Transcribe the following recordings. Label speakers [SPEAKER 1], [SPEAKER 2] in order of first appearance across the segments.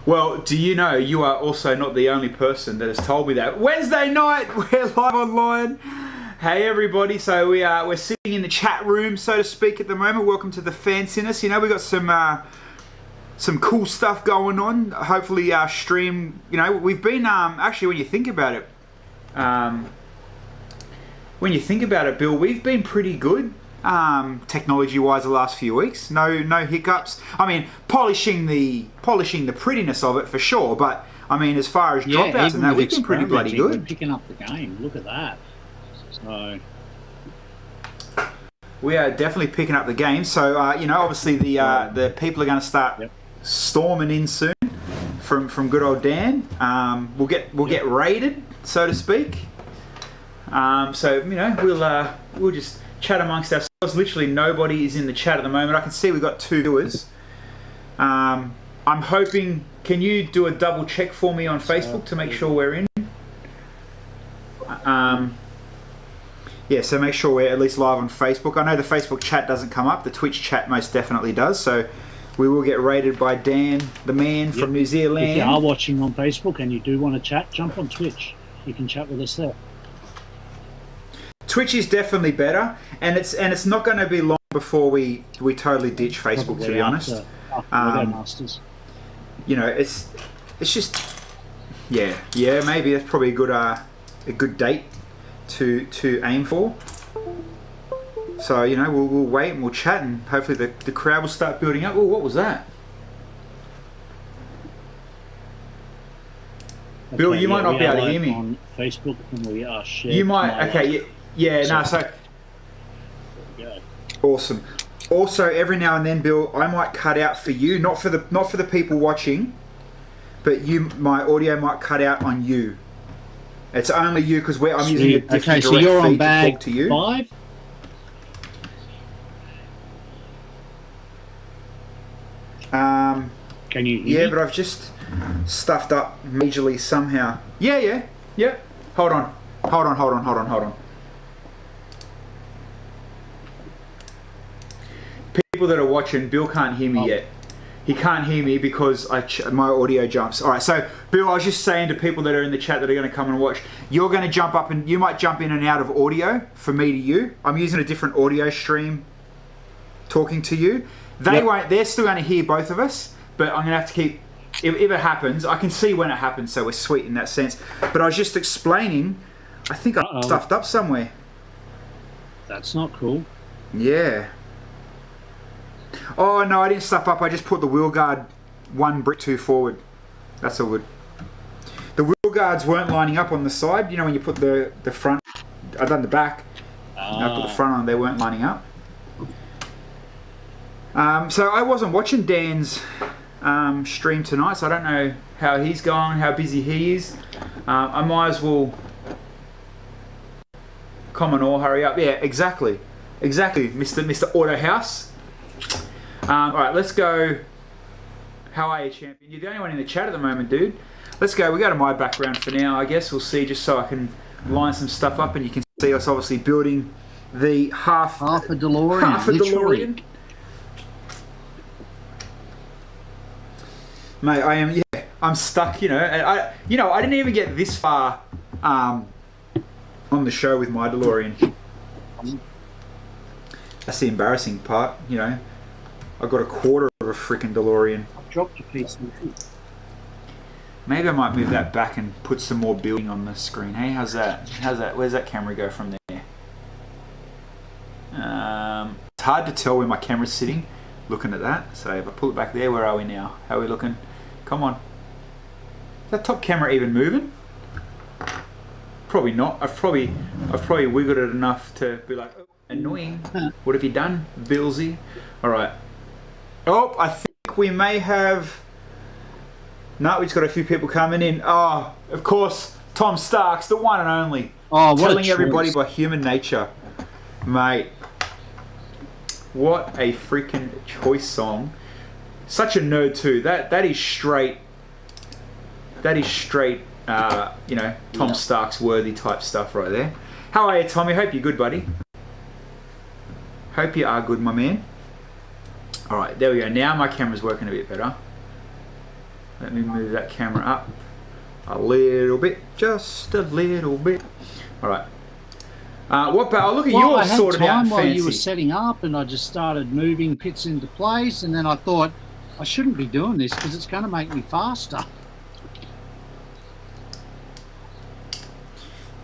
[SPEAKER 1] Well, do you know you are also not the only person that has told me that. Wednesday night, we're live online. Hey everybody, so we're sitting in the chat room, so to speak, at the moment. Welcome to the Fanciness. You know, we got some cool stuff going on. Hopefully our stream, you know, we've been actually when you think about it, Bill, we've been pretty good technology-wise the last few weeks. No hiccups. I mean, polishing the prettiness of it for sure, but I mean, as far as dropouts and that, we've been pretty bloody good.
[SPEAKER 2] We're picking up the game. Look at that. So
[SPEAKER 1] we are definitely picking up the game. So you know, obviously the people are going to start storming in soon from good old Dan. We'll get raided, so to speak. So you know, we'll just chat amongst ourselves. Literally nobody is in the chat at the moment. I can see we've got 2 viewers. I'm hoping. Can you do a double check for me on Facebook to make sure we're in? Yeah, so make sure we're at least live on Facebook. I know the Facebook chat doesn't come up. The Twitch chat most definitely does. So we will get raided by Dan, the man from New Zealand.
[SPEAKER 2] If you are watching on Facebook and you do want to chat, jump on Twitch. You can chat with us there.
[SPEAKER 1] Twitch is definitely better, and it's not going to be long before we totally ditch Facebook. Probably, to be honest.
[SPEAKER 2] After Masters.
[SPEAKER 1] You know, it's just yeah, maybe that's probably a good date to aim for. So you know, we'll wait and we'll chat, and hopefully the crowd will start building up. Oh, what was that? Okay, Bill, you might not be able to hear me
[SPEAKER 2] on Facebook, and we are sharing.
[SPEAKER 1] You might. Okay, yeah. No, so awesome. Also, every now and then, Bill, I might cut out for you, not for the people watching, but my audio might cut out on you. It's only you because I'm using a different
[SPEAKER 2] so you're on
[SPEAKER 1] feed to talk to you.
[SPEAKER 2] 5. Can you hear me?
[SPEAKER 1] But I've just stuffed up majorly somehow. Yeah. Hold on. People that are watching, Bill can't hear me yet. He can't hear me because my audio jumps. All right, so Bill, I was just saying to people that are in the chat that are going to come and watch, you're going to jump up and you might jump in and out of audio for me to you. I'm using a different audio stream talking to you. They're still going to hear both of us, but I'm going to have to keep, if it happens, I can see when it happens, so we're sweet in that sense. But I was just explaining, I think I stuffed up somewhere.
[SPEAKER 2] That's not cool.
[SPEAKER 1] Yeah. Oh no, I didn't stuff up. I just put the wheel guard 1 brick too forward. That's all good. The wheel guards weren't lining up on the side. You know when you put the front. I've done the back. I put the front on. They weren't lining up. So I wasn't watching Dan's stream tonight, so I don't know how he's going, how busy he is. I might as well. Come on, all hurry up. Yeah, exactly, Mr. Autohouse. Alright, let's go. How are you, champion? You're the only one in the chat at the moment, dude. Let's go. We go to my background for now, I guess. We'll see, just so I can line some stuff up and you can see us obviously building the half a DeLorean. Mate, I'm stuck, you know. I didn't even get this far on the show with my DeLorean. That's the embarrassing part, you know. I got a quarter of a freaking DeLorean.
[SPEAKER 2] I dropped a piece of it.
[SPEAKER 1] Maybe I might move that back and put some more building on the screen. Hey, how's that? Where's that camera go from there? It's hard to tell where my camera's sitting looking at that. So if I pull it back there, where are we now? How are we looking? Come on. Is that top camera even moving? Probably not. I've probably wiggled it enough to be like, oh, annoying. What have you done, Billsy? All right. Oh, I think we may have. No, we've just got a few people coming in. Oh, of course, Tom Starks, the one and only.
[SPEAKER 2] Oh, what
[SPEAKER 1] telling everybody by human nature, mate. What a freaking choice song! Such a nerd too. That is straight. That is straight. You know, Tom Starks worthy type stuff right there. How are you, Tommy? Hope you're good, buddy. Hope you are good, my man. Alright, there we go. Now my camera's working a bit better. Let me move that camera up a little bit, just a little bit. All right. Look at yours sorted out and
[SPEAKER 2] while
[SPEAKER 1] fancy.
[SPEAKER 2] you were setting up, and I just started moving bits into place, and then I thought I shouldn't be doing this because it's going to make me faster.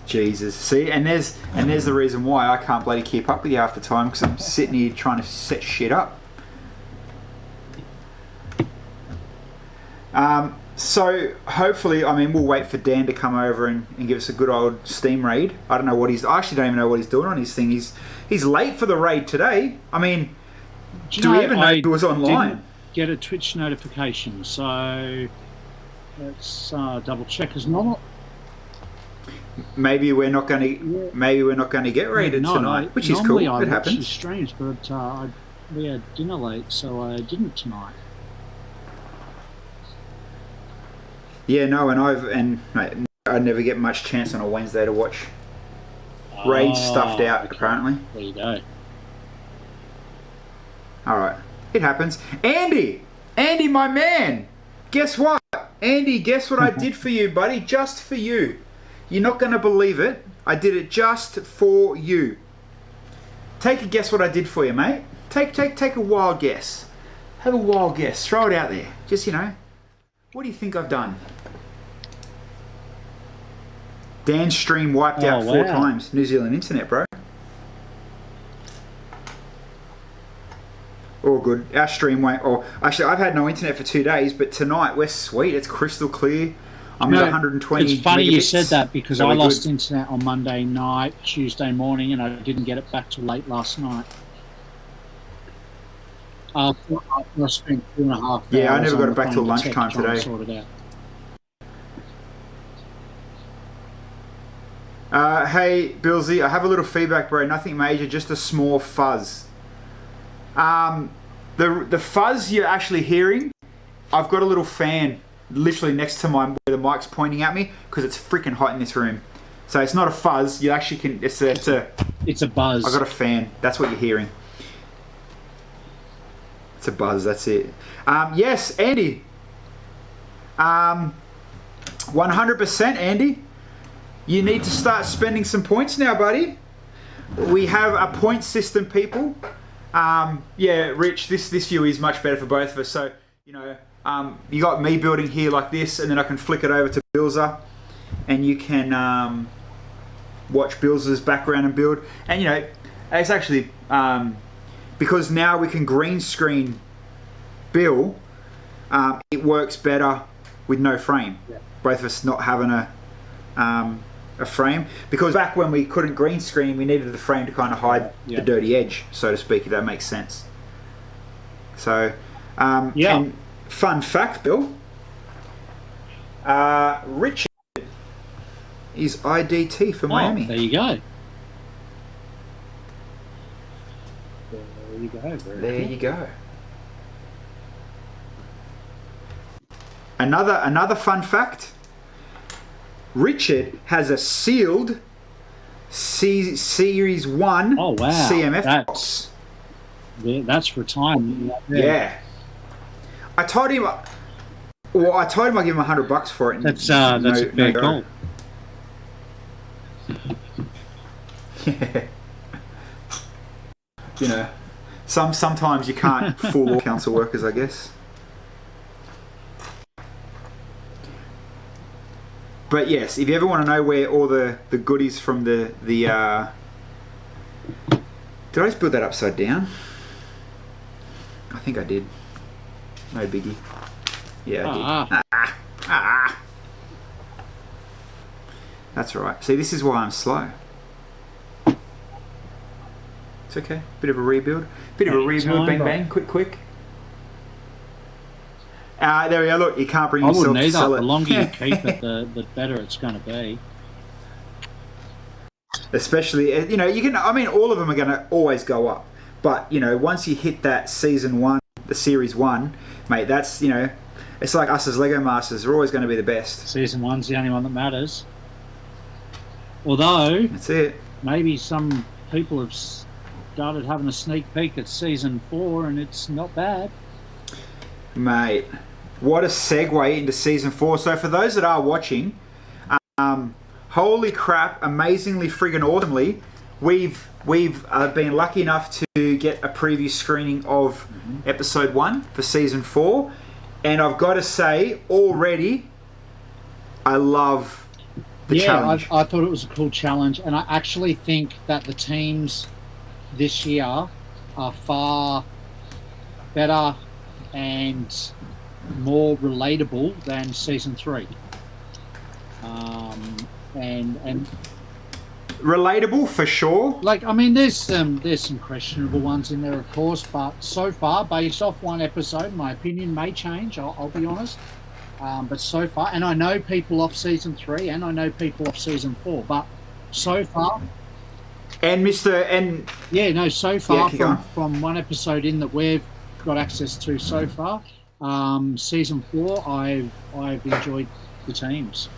[SPEAKER 1] Jesus, see, and there's the reason why I can't bloody keep up with you half the time, because I'm sitting here trying to set shit up. So hopefully, I mean, we'll wait for Dan to come over and give us a good old Steam raid. I don't know what I actually don't even know what he's doing on his thing. He's late for the raid today. I mean, do we even know he was online?
[SPEAKER 2] Didn't get a Twitch notification, so let's double check as normal.
[SPEAKER 1] Maybe we're not going to get raided tonight, which is cool. It happens.
[SPEAKER 2] Normally I streams, but we had dinner late, so I didn't tonight.
[SPEAKER 1] Yeah, no, and I never get much chance on a Wednesday to watch raids stuffed out. Okay. Apparently.
[SPEAKER 2] There you go.
[SPEAKER 1] All right, it happens. Andy, my man. Guess what, Andy? Guess what I did for you, buddy? Just for you. You're not going to believe it. I did it just for you. Take a guess what I did for you, mate. Take a wild guess. Have a wild guess. Throw it out there. Just, what do you think I've done? Dan's stream wiped out 4 times. New Zealand internet, bro. All good. Our stream won't... actually, I've had no internet for 2 days, but tonight we're sweet. It's crystal clear. I'm at 120
[SPEAKER 2] It's funny
[SPEAKER 1] megabits,
[SPEAKER 2] you said that, because I lost internet on Monday night, Tuesday morning, and I didn't get it back till late last night. I spent 2.5 hours.
[SPEAKER 1] Yeah, I never got it back till lunchtime today. Hey, Billsy, I have a little feedback, bro. Nothing major, just a small fuzz. The fuzz you're actually hearing, I've got a little fan literally next to mine where the mic's pointing at me, because it's freaking hot in this room. So it's not a fuzz. You actually can. It's a buzz. I got a fan. That's what you're hearing. It's a buzz. That's it. Yes, Andy. 100%, Andy. You need to start spending some points now, buddy. We have a point system, people. Yeah, Rich. This view is much better for both of us. So you got me building here like this, and then I can flick it over to Bilza, and you can watch Bilza's background and build. And it's actually because now we can green screen Bill. It works better with no frame. Yeah. Both of us not having a frame, because back when we couldn't green screen, we needed the frame to kind of hide the dirty edge, so to speak. If that makes sense. So and fun fact, Bill. Richard is IDT for Miami.
[SPEAKER 2] There you go. There you go.
[SPEAKER 1] There you go. Another fun fact. Richard has a sealed Series 1 CMF box.
[SPEAKER 2] That's retirement.
[SPEAKER 1] Yeah. I told him I'd give him $100 for it.
[SPEAKER 2] That's a fair goal.
[SPEAKER 1] Yeah. Sometimes you can't fool all council workers, I guess. But yes, if you ever want to know where all the goodies from the did I just build that upside down? I think I did. No biggie. Yeah, I did. That's all right. See, this is why I'm slow. It's okay. Bit of a rebuild. Bang, bang. Quick. There we go. Look, you can't bring yourself to sell it.
[SPEAKER 2] The longer you keep it, the better it's going to be.
[SPEAKER 1] Especially, you can. I mean, all of them are going to always go up. But once you hit that season 1, the series 1, mate, that's it's like us as Lego Masters. They're always going to be the best.
[SPEAKER 2] Season 1's the only one that matters. Although
[SPEAKER 1] that's it.
[SPEAKER 2] Maybe some people have started having a sneak peek at season 4, and it's not bad.
[SPEAKER 1] Mate, what a segue into season 4. So for those that are watching, holy crap, amazingly friggin' awesomely, we've been lucky enough to get a preview screening of episode 1 for season 4, and I've got to say already I love the challenge.
[SPEAKER 2] I thought it was a cool challenge, and I actually think that the teams this year are far better and more relatable than season 3. And
[SPEAKER 1] relatable for sure.
[SPEAKER 2] Like, I mean, there's some questionable ones in there, of course, but so far, based off one episode, my opinion may change. I'll be honest. But so far, and I know people off season 3, and I know people off season 4, but so far.
[SPEAKER 1] And so far
[SPEAKER 2] from one episode in that we've got access to so far, season 4, I've enjoyed the teams,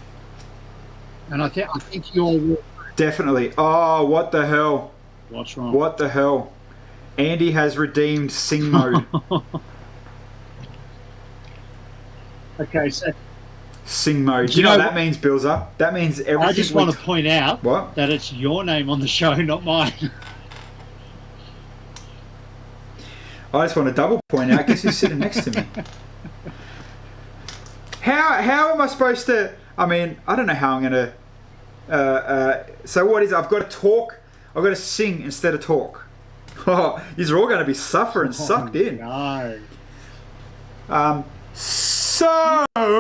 [SPEAKER 2] and I think you're
[SPEAKER 1] definitely. Oh, what the hell?
[SPEAKER 2] What's wrong?
[SPEAKER 1] What the hell? Andy has redeemed sing mode.
[SPEAKER 2] Okay, so
[SPEAKER 1] sing mode. Do you know what that means, Billser? That means everything.
[SPEAKER 2] I just want to point out
[SPEAKER 1] what?
[SPEAKER 2] That it's your name on the show, not mine.
[SPEAKER 1] I just want to double point out. Guess who's sitting next to me? How am I supposed to? I mean, I don't know how I'm going to. So what is it? I've got to talk. I've got to sing instead of talk. Oh, you're all going to be suffering, sucked in.
[SPEAKER 2] No.
[SPEAKER 1] So, can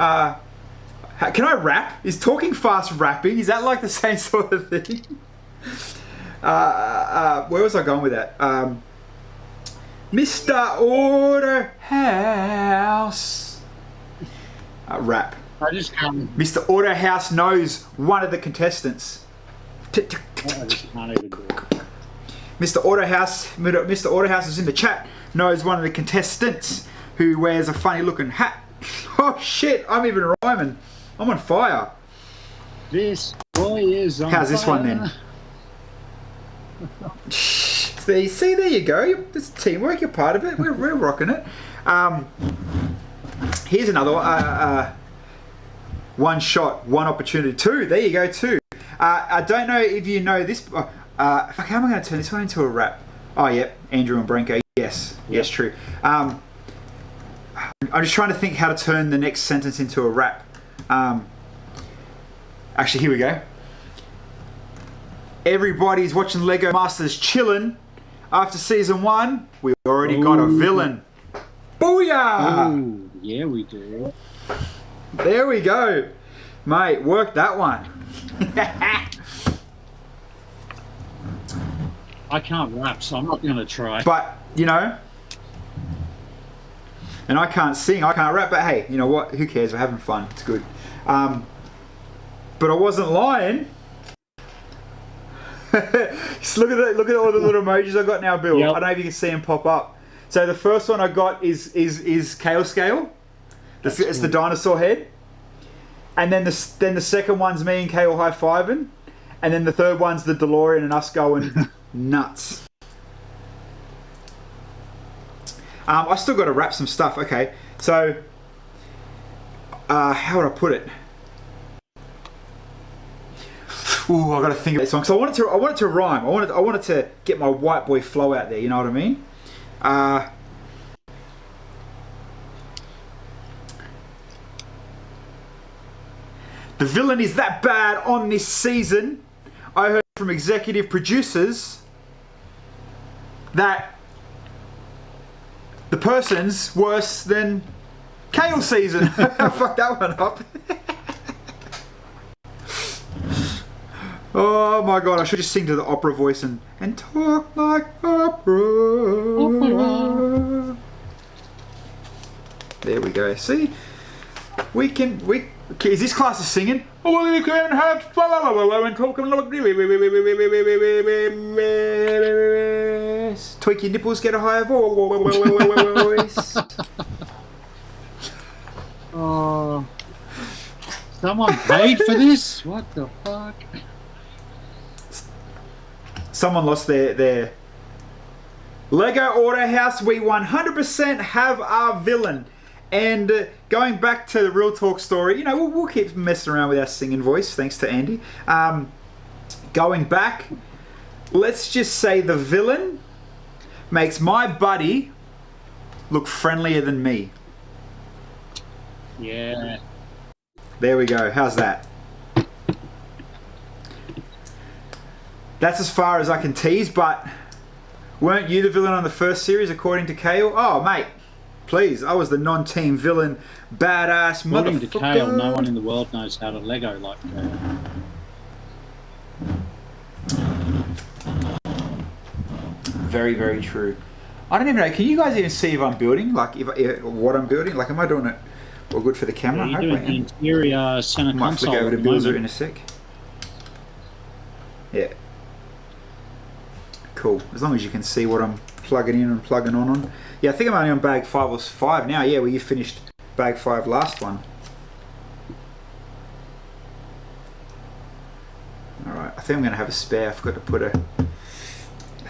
[SPEAKER 1] I rap? Is talking fast rapping? Is that like the same sort of thing? Where was I going with that? Mr. Orderhouse. Rap.
[SPEAKER 2] I just can't.
[SPEAKER 1] Mr. Orderhouse knows one of the contestants.
[SPEAKER 2] I just can't even do it.
[SPEAKER 1] Mr. Orderhouse is in the chat. Knows one of the contestants who wears a funny looking hat. Oh shit, I'm even rhyming. I'm on fire.
[SPEAKER 2] This boy is on
[SPEAKER 1] How's this
[SPEAKER 2] fire.
[SPEAKER 1] one then? See, there you go. It's teamwork, you're part of it. We're rocking it. Here's another one. One shot, one opportunity. 2. There you go, 2. I don't know if you know this. Fuck, how am I going to turn this one into a rap? Oh, yeah, Andrew and Branko. Yes, true. I'm just trying to think how to turn the next sentence into a rap. Actually, here we go. Everybody's watching Lego Masters chillin'. After season 1, we already got a villain. Booyah!
[SPEAKER 2] Ooh, yeah, we do.
[SPEAKER 1] There we go. Mate, work that one.
[SPEAKER 2] I can't rap, so I'm not going to try.
[SPEAKER 1] But, you know, and I can't sing, I can't rap, but hey, you know what? Who cares? We're having fun. It's good. But I wasn't lying. Just look at all the little emojis I got now, Bill.
[SPEAKER 2] Yep.
[SPEAKER 1] I don't know if you can see them pop up. So the first one I got is Kale Scale. It's the dinosaur head. And then the second one's me and Kale high-fiving. And then the third one's the DeLorean and us going nuts. I still got to wrap some stuff. Okay, so how would I put it? Ooh, I got to think of this song. So I wanted to rhyme. I wanted to get my white boy flow out there. You know what I mean? The villain is that bad on this season. I heard from executive producers that the person's worse than Kale season. Fuck that one up. Oh my god, I should just sing to the opera voice and talk like opera. There we go. See? Is this class of singing? Oh, we can have and talk tweak your nipples, get a higher voice.
[SPEAKER 2] Oh, someone paid for this? What the fuck?
[SPEAKER 1] Someone lost their Lego Autohouse, we 100% have our villain. And going back to the Real Talk story, you know, we'll keep messing around with our singing voice, thanks to Andy. Going back, let's just say the villain makes my buddy look friendlier than me.
[SPEAKER 2] Yeah.
[SPEAKER 1] There we go. How's that? That's as far as I can tease, but weren't you the villain on the first series, according to Kale? Oh, mate, please. I was the non-team villain, badass motherfucker.
[SPEAKER 2] According to Kale, no one in the world knows how to Lego like Kale.
[SPEAKER 1] Very, very true. I don't even know. Can you guys even see if I'm building? Like, if what I'm building? Like, am I doing it all good for the camera?
[SPEAKER 2] Yeah, you're doing the interior center console.
[SPEAKER 1] Might flick over to Builder in a sec. Yeah. Cool. As long as you can see what I'm plugging in and plugging on. Yeah, I think I'm only on bag 5 or 5 now. Yeah, well, you finished bag 5 last one. Alright, I think I'm going to have a spare. I forgot to put a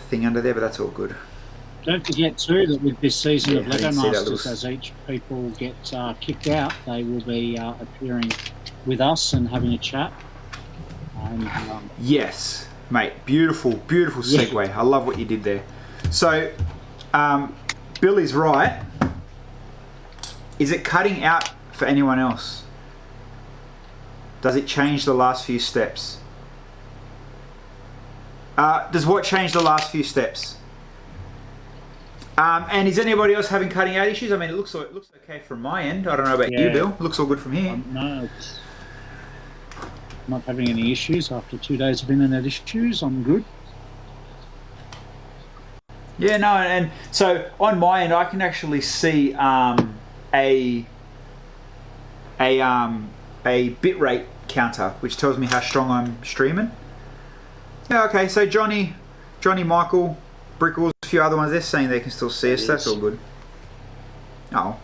[SPEAKER 1] thing under there, but that's all good.
[SPEAKER 2] Don't forget too that with this season of Lego Masters, as each people get kicked out, they will be appearing with us and having a chat. And,
[SPEAKER 1] yes, mate. Beautiful, beautiful segue. Yeah. I love what you did there. So, Billy's right. Is it cutting out for anyone else? Does it change the last few steps? Does what change the last few steps? And is anybody else having cutting out issues? I mean, it looks okay from my end. I don't know about you, Bill. It looks all good from here.
[SPEAKER 2] No, not having any issues after 2 days of internet issues. I'm good.
[SPEAKER 1] Yeah, no, and so on my end, I can actually see a bitrate counter, which tells me how strong I'm streaming. Yeah, okay. So Johnny, Michael, Brickheadz, a few other ones, they're saying they can still see us. That's all good. Oh,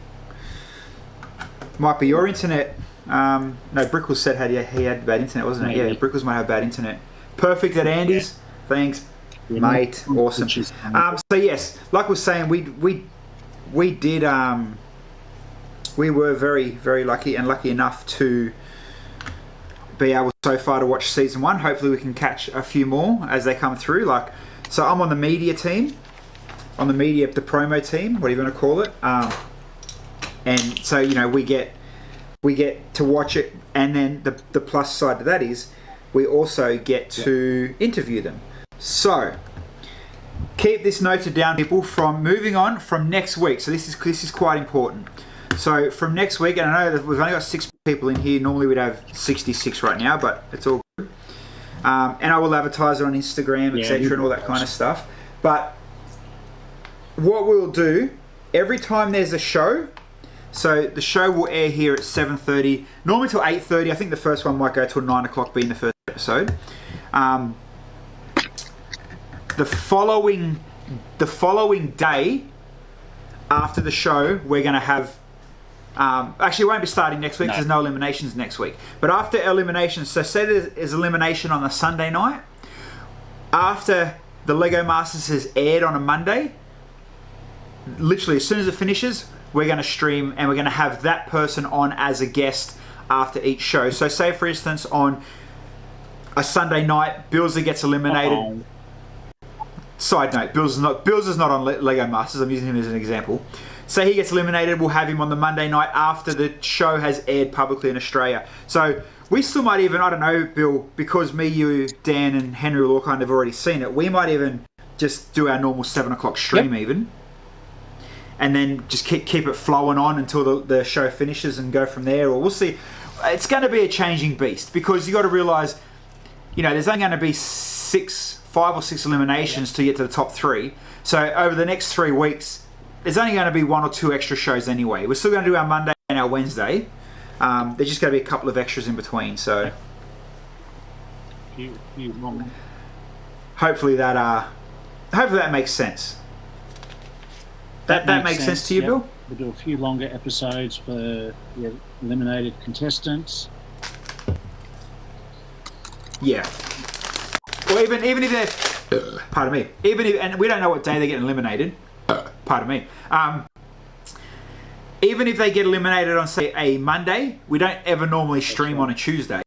[SPEAKER 1] might be your internet. No, Brickheadz said he had bad internet, wasn't it? Yeah, Brickheadz might have bad internet. Perfect at Andy's. Yeah. Thanks, mate. Awesome. So yes, like we were saying, we did. We were very, very lucky and lucky enough to be able so far to watch season 1. Hopefully, we can catch a few more as they come through. Like, so I'm on the media team, the promo team, whatever you want to call it. And so you know we get to watch it, and then the plus side to that is we also get to interview them. So keep this noted down, people, from moving on from next week. So this is quite important. So from next week, and I know that we've only got 6 people in here. Normally we'd have 66 right now, but it's all good. And I will advertise it on Instagram, etc., and all that kind of stuff. But what we'll do, every time there's a show, so the show will air here at 7:30, normally till 8:30. I think the first one might go till 9 o'clock, being the first episode. The following day after the show, we're going to have. Actually, it won't be starting next week because there's no eliminations next week. But after eliminations, so say there's elimination on a Sunday night. After the Lego Masters has aired on a Monday, literally as soon as it finishes, we're going to stream and we're going to have that person on as a guest after each show. So say, for instance, on a Sunday night, Billsy gets eliminated. Side note, Bills is not on Lego Masters. I'm using him as an example. Say he gets eliminated, we'll have him on the Monday night after the show has aired publicly in Australia. So we still might even, I don't know, Bill, because me, you, Dan and Henry will all kind of already seen it, we might even just do our normal 7 o'clock stream even. And then just keep it flowing on until the show finishes and go from there. Or we'll see. It's going to be a changing beast because you got to realise, you know, there's only going to be 5 or 6 eliminations to get to the top 3. So over the next 3 weeks, there's only going to be 1 or 2 extra shows anyway. We're still going to do our Monday and our Wednesday. There's just going to be a couple of extras in between. So hopefully that makes sense. That makes sense to you, Bill?
[SPEAKER 2] We'll do a few longer episodes for the eliminated contestants.
[SPEAKER 1] Yeah. Or even if Pardon me. Even if, and we don't know what day they get eliminated. Pardon me. Even if they get eliminated on, say, a Monday, we don't ever normally stream on a Tuesday.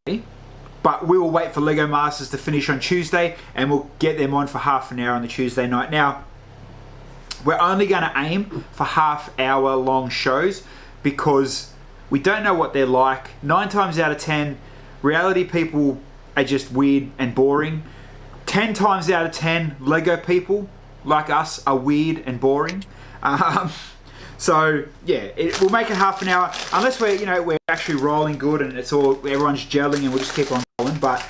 [SPEAKER 1] But we will wait for Lego Masters to finish on Tuesday, and we'll get them on for half an hour on the Tuesday night. Now, we're only going to aim for half-hour long shows because we don't know what they're like. 9 times out of 10, reality people are just weird and boring. 10 times out of 10, Lego people like us are weird and boring. So yeah, we'll make it half an hour unless we're actually rolling good and it's all everyone's gelling and we'll just keep on rolling. But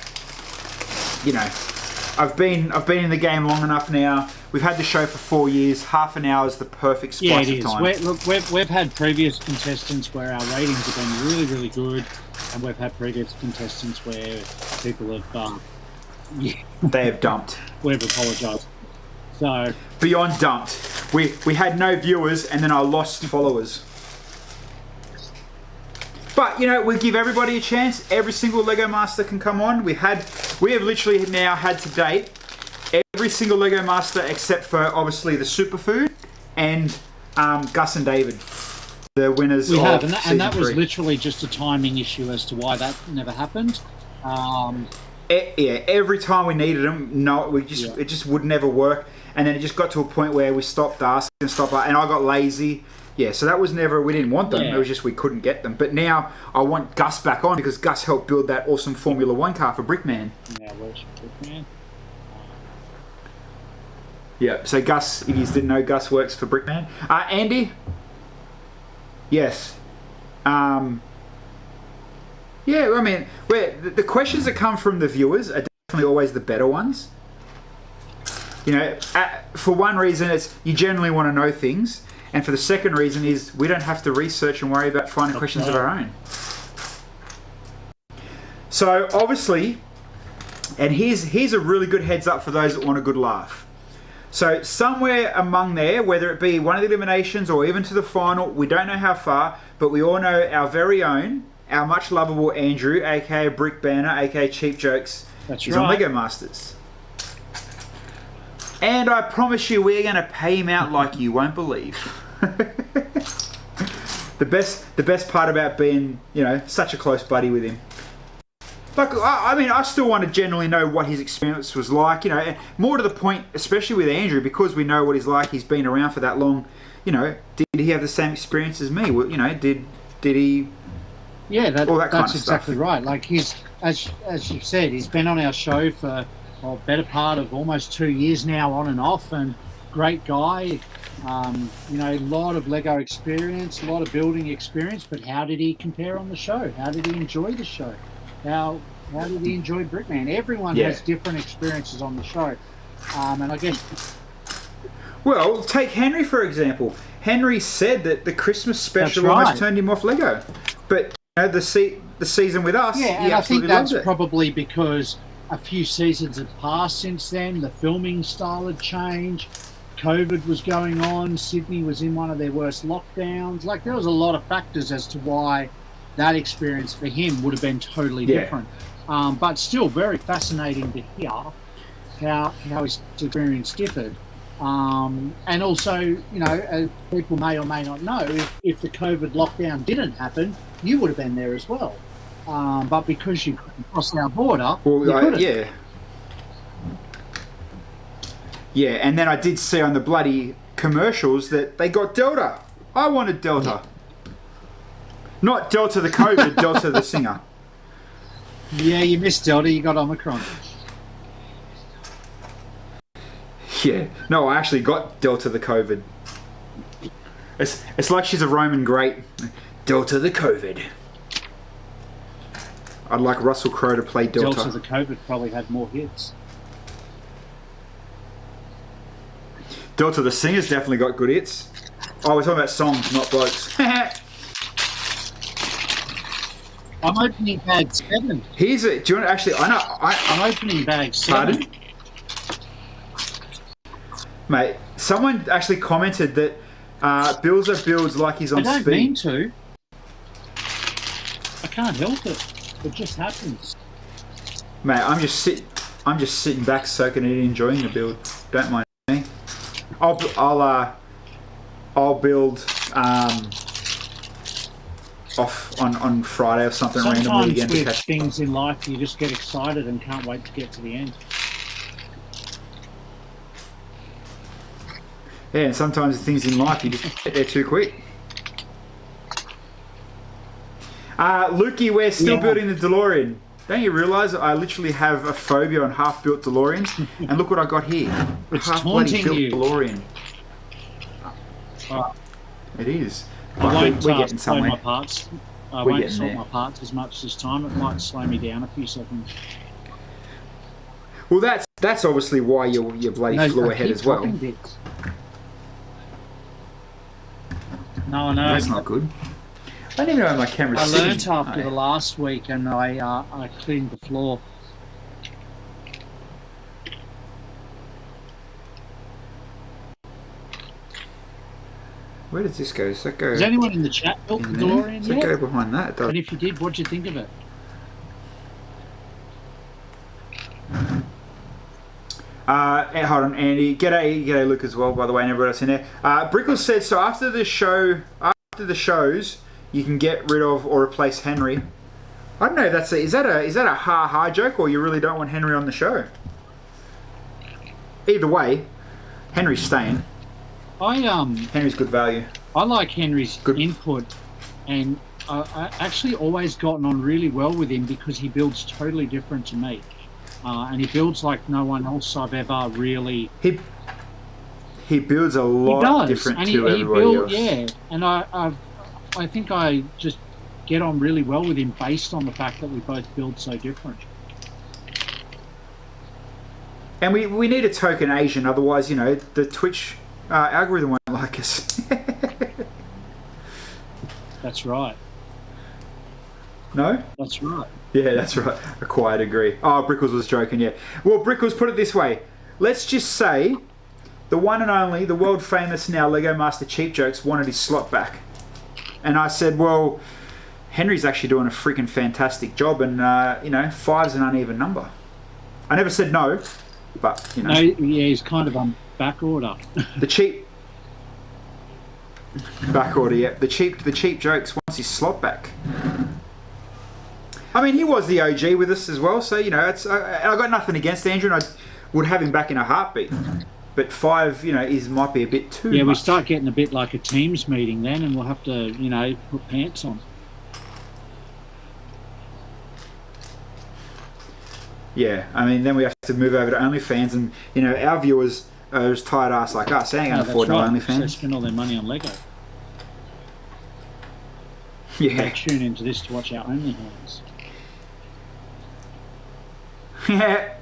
[SPEAKER 1] I've been in the game long enough now. We've had the show for 4 years. Half an hour is the perfect splice of time.
[SPEAKER 2] Look, we've had previous contestants where our ratings have been really, really good, and we've had previous contestants where people have
[SPEAKER 1] they have dumped.
[SPEAKER 2] We've apologised. So
[SPEAKER 1] beyond dumped. We had no viewers, and then I lost followers. But we give everybody a chance. Every single Lego Master can come on. We have literally now had to date every single Lego Master except for obviously the Superfood and Gus and David, the winners.
[SPEAKER 2] We have,
[SPEAKER 1] of
[SPEAKER 2] and that was
[SPEAKER 1] 3.
[SPEAKER 2] literally just a timing issue as to why that never happened.
[SPEAKER 1] Every time we needed them, it just would never work. And then it just got to a point where we stopped asking, and I got lazy. Yeah, so that was never, we didn't want them.
[SPEAKER 2] Yeah.
[SPEAKER 1] It was just we couldn't get them. But now I want Gus back on because Gus helped build that awesome Formula 1 car for Brickman.
[SPEAKER 2] Now works for Brickman.
[SPEAKER 1] Yeah, so Gus, if you didn't know, Gus works for Brickman. Andy? Yes. Yeah, I mean, the questions that come from the viewers are definitely always the better ones. For one reason, it's you generally want to know things. And for the second reason is we don't have to research and worry about finding questions of our own. So obviously, and here's a really good heads up for those that want a good laugh. So somewhere among there, whether it be one of the eliminations or even to the final, we don't know how far, but we all know our very own, our much lovable Andrew, aka Brick Banner, aka Cheap Jokes, is on Lego Masters. And I promise you, we're going to pay him out like you won't believe. The best part about being, such a close buddy with him. Like, I mean, I still want to generally know what his experience was like, and more to the point, especially with Andrew, because we know what he's like, he's been around for that long, did he have the same experience as me? Did he...
[SPEAKER 2] Yeah,
[SPEAKER 1] all that kind
[SPEAKER 2] that's
[SPEAKER 1] of
[SPEAKER 2] exactly
[SPEAKER 1] stuff.
[SPEAKER 2] right. Like, as you've said, he's been on our show for better part of almost 2 years now, on and off, and great guy. A lot of Lego experience, a lot of building experience, but how did he compare on the show? How did he enjoy the show? How did he enjoy Brickman? Everyone has different experiences on the show. And I guess...
[SPEAKER 1] Well, take Henry, for example. Henry said that the Christmas special almost turned him off Lego. But the season with us,
[SPEAKER 2] he
[SPEAKER 1] absolutely
[SPEAKER 2] I think that's
[SPEAKER 1] loved it.
[SPEAKER 2] probably because a few seasons had passed since then. The filming style had changed. COVID was going on. Sydney was in one of their worst lockdowns. Like, there was a lot of factors as to why that experience for him would have been totally different. But still very fascinating to hear how his experience differed. And also, as people may or may not know, if the COVID lockdown didn't happen, you would have been there as well. But because you couldn't cross our border,
[SPEAKER 1] Yeah, and then I did see on the bloody commercials that they got Delta. I wanted Delta. Not Delta the COVID, Delta the singer.
[SPEAKER 2] Yeah, you missed Delta, you got Omicron.
[SPEAKER 1] Yeah, no, I actually got Delta the COVID. It's like she's a Roman great. Delta the COVID. I'd like Russell Crowe to play Delta.
[SPEAKER 2] Delta the COVID probably had more hits.
[SPEAKER 1] Delta the singer's definitely got good hits. Oh, we're talking about songs, not blokes.
[SPEAKER 2] I'm opening bag 7.
[SPEAKER 1] Do you want to actually...
[SPEAKER 2] I'm opening bag 7.
[SPEAKER 1] Pardon? Mate, someone actually commented that Bilzer builds like he's on speed.
[SPEAKER 2] I don't mean to. I can't help it. It just happens.
[SPEAKER 1] Mate, I'm just sitting... I'm just sitting back, soaking it in, enjoying the build. Don't mind me. I'll build off on Friday or something randomly again.
[SPEAKER 2] Sometimes with things in life, you just get excited and can't wait to get to the end.
[SPEAKER 1] Yeah, and sometimes the things in life you just get there too quick. Lukey, we're still building the DeLorean. Don't you realise I literally have a phobia on half-built DeLoreans? And look what I got here.
[SPEAKER 2] It's
[SPEAKER 1] Half-bloody built
[SPEAKER 2] you.
[SPEAKER 1] DeLorean. It is. We're getting somewhere.
[SPEAKER 2] My parts. I won't sort my parts as much this time. It might slow me down a few seconds.
[SPEAKER 1] Well, that's obviously why you're bloody flew ahead as well.
[SPEAKER 2] Bits. No, I know.
[SPEAKER 1] That's not good. I don't even know where my camera's
[SPEAKER 2] sitting. I learnt
[SPEAKER 1] sitting.
[SPEAKER 2] after the last week, and I cleaned the floor.
[SPEAKER 1] Where does this go? Does that go?
[SPEAKER 2] Has anyone in the chat built the DeLorean yet?
[SPEAKER 1] Does it go behind that?
[SPEAKER 2] And if you did, what'd you think of it?
[SPEAKER 1] Hold on, Andy. G'day, Luke as well. By the way, and everyone else in there. Brickles said so. After the shows, you can get rid of or replace Henry. I don't know. Is that a ha joke, or you really don't want Henry on the show? Either way, Henry's staying. Henry's good value.
[SPEAKER 2] I like Henry's input, and I actually always gotten on really well with him because he builds totally different to me. And he builds like no one else I've ever really.
[SPEAKER 1] He builds a lot different to everybody else.
[SPEAKER 2] Yeah, and I think I just get on really well with him based on the fact that we both build so different.
[SPEAKER 1] And we need a token Asian, otherwise, the Twitch algorithm won't like us.
[SPEAKER 2] That's right.
[SPEAKER 1] No?
[SPEAKER 2] That's right.
[SPEAKER 1] Yeah, that's right. I quite agree. Oh, Brickles was joking, yeah. Well, Brickles, put it this way. Let's just say the one and only, the world famous now Lego Master Cheap Jokes wanted his slot back. And I said, well, Henry's actually doing a freaking fantastic job, and, 5's an uneven number. I never said no, but,
[SPEAKER 2] No, yeah, he's kind of on back order.
[SPEAKER 1] The cheap... Back order, yeah. The cheap Jokes wants his slot back. I mean, he was the OG with us as well, so, it's I got nothing against Andrew, and I would have him back in a heartbeat. But 5, might be a bit too much.
[SPEAKER 2] Yeah, we start getting a bit like a Teams meeting then, and we'll have to, put pants on.
[SPEAKER 1] Yeah, I mean, then we have to move over to OnlyFans, and, our viewers are as tired ass like us. They ain't going to afford no OnlyFans.
[SPEAKER 2] So they spend all their money on Lego.
[SPEAKER 1] Yeah.
[SPEAKER 2] They tune into this to watch our OnlyFans.
[SPEAKER 1] Yeah.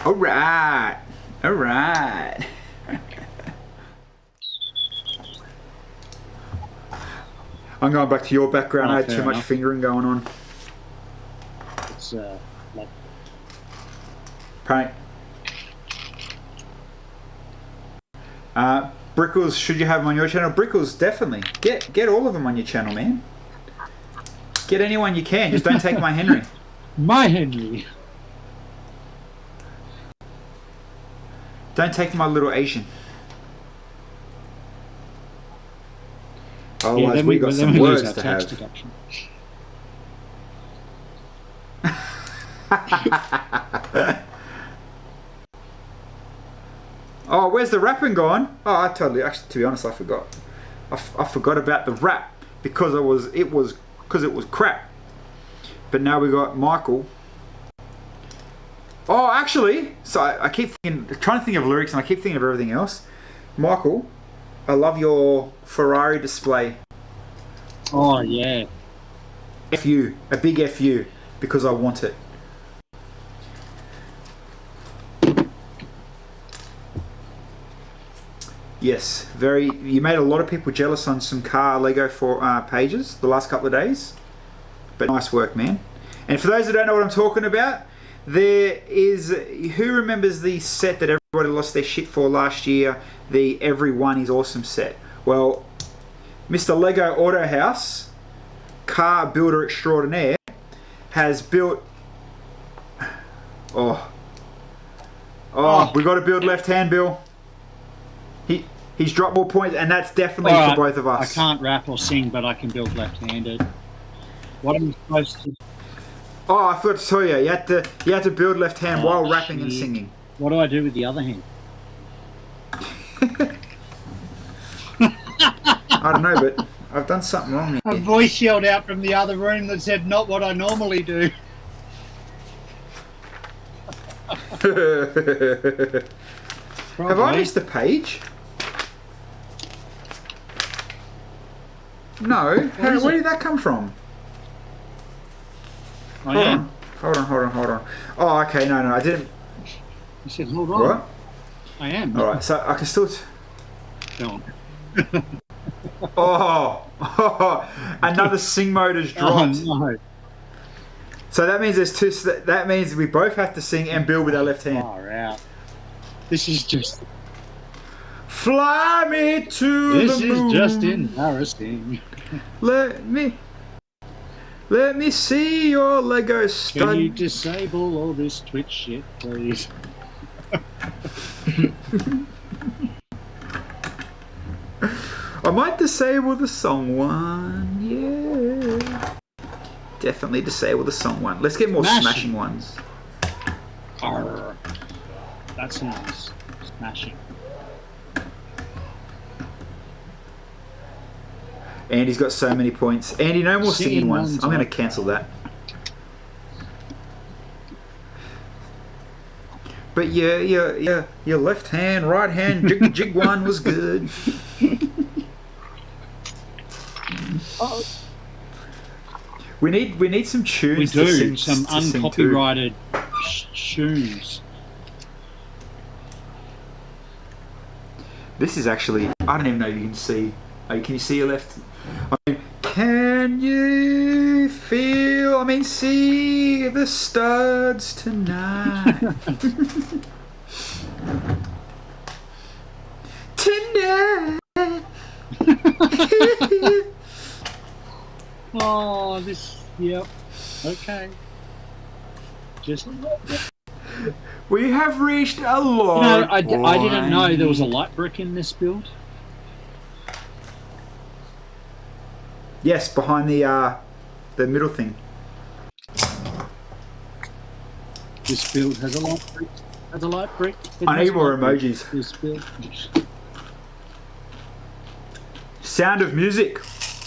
[SPEAKER 1] All right. I'm going back to your background. I had too much fingering going on.
[SPEAKER 2] It's like
[SPEAKER 1] prank. Brickles, should you have them on your channel? Brickles, definitely. Get all of them on your channel, man. Get anyone you can. Just don't take my Henry.
[SPEAKER 2] My Henry.
[SPEAKER 1] Don't take my little Asian. Otherwise, we got some words to have. Oh, where's the rapping gone? Oh, actually, to be honest, I forgot. I forgot about the rap because it was crap. But now we got Michael. Oh, actually, so I keep trying to think of lyrics, and I keep thinking of everything else. Michael, I love your Ferrari display.
[SPEAKER 2] Oh yeah.
[SPEAKER 1] FU, a big FU, because I want it. Yes, you made a lot of people jealous on some car Lego pages the last couple of days. But nice work, man. And for those that don't know what I'm talking about, there is, who remembers the set that everybody lost their shit for last year, the Everyone is Awesome set? Well, Mr. Lego Autohouse, car builder extraordinaire, has built, Oh, we got to build left hand, Bill. He's dropped more points, and that's definitely for both of us.
[SPEAKER 2] I can't rap or sing, but I can build left-handed. What am I supposed to?
[SPEAKER 1] Oh, I forgot to tell you. You had to build left hand while rapping and singing.
[SPEAKER 2] What do I do with the other hand?
[SPEAKER 1] I don't know, but I've done something wrong here.
[SPEAKER 2] A voice yelled out from the other room that said, "Not what I normally do."
[SPEAKER 1] Have I missed the page? No. Where did that come from?
[SPEAKER 2] I am.
[SPEAKER 1] Hold on. Oh, okay. No, I didn't.
[SPEAKER 2] You said, hold on.
[SPEAKER 1] What?
[SPEAKER 2] I am.
[SPEAKER 1] Alright, so I can still...
[SPEAKER 2] Go on.
[SPEAKER 1] Oh, another sing mode has dropped.
[SPEAKER 2] Oh, no.
[SPEAKER 1] So that means there's two. That means we both have to sing and build with our left hand.
[SPEAKER 2] Far out. This is just...
[SPEAKER 1] Fly me to the moon.
[SPEAKER 2] This is just embarrassing.
[SPEAKER 1] Let me see your Lego stud.
[SPEAKER 2] Can you disable all this Twitch shit, please?
[SPEAKER 1] I might disable the song one. Yeah. Definitely disable the song one. Let's get more smashing ones.
[SPEAKER 2] Arr. That's nice. Smashing.
[SPEAKER 1] Andy's got so many points. Andy, no more singing ones. I'm going to cancel that. But your left hand, right hand jig one was good. We need some tunes.
[SPEAKER 2] We do
[SPEAKER 1] to sing,
[SPEAKER 2] some
[SPEAKER 1] to sing
[SPEAKER 2] uncopyrighted tunes.
[SPEAKER 1] This is actually, I don't even know if you can see. Oh, can you see your left? I mean, can you feel? I mean, see the studs tonight. Tonight.
[SPEAKER 2] Oh, this. Yep. Okay. Just.
[SPEAKER 1] We have reached a low.
[SPEAKER 2] You know, I didn't know there was a light brick in this build.
[SPEAKER 1] Yes, behind the middle thing.
[SPEAKER 2] This build has a light brick. Has a light brick.
[SPEAKER 1] I need more emojis.
[SPEAKER 2] This build.
[SPEAKER 1] Sound of Music.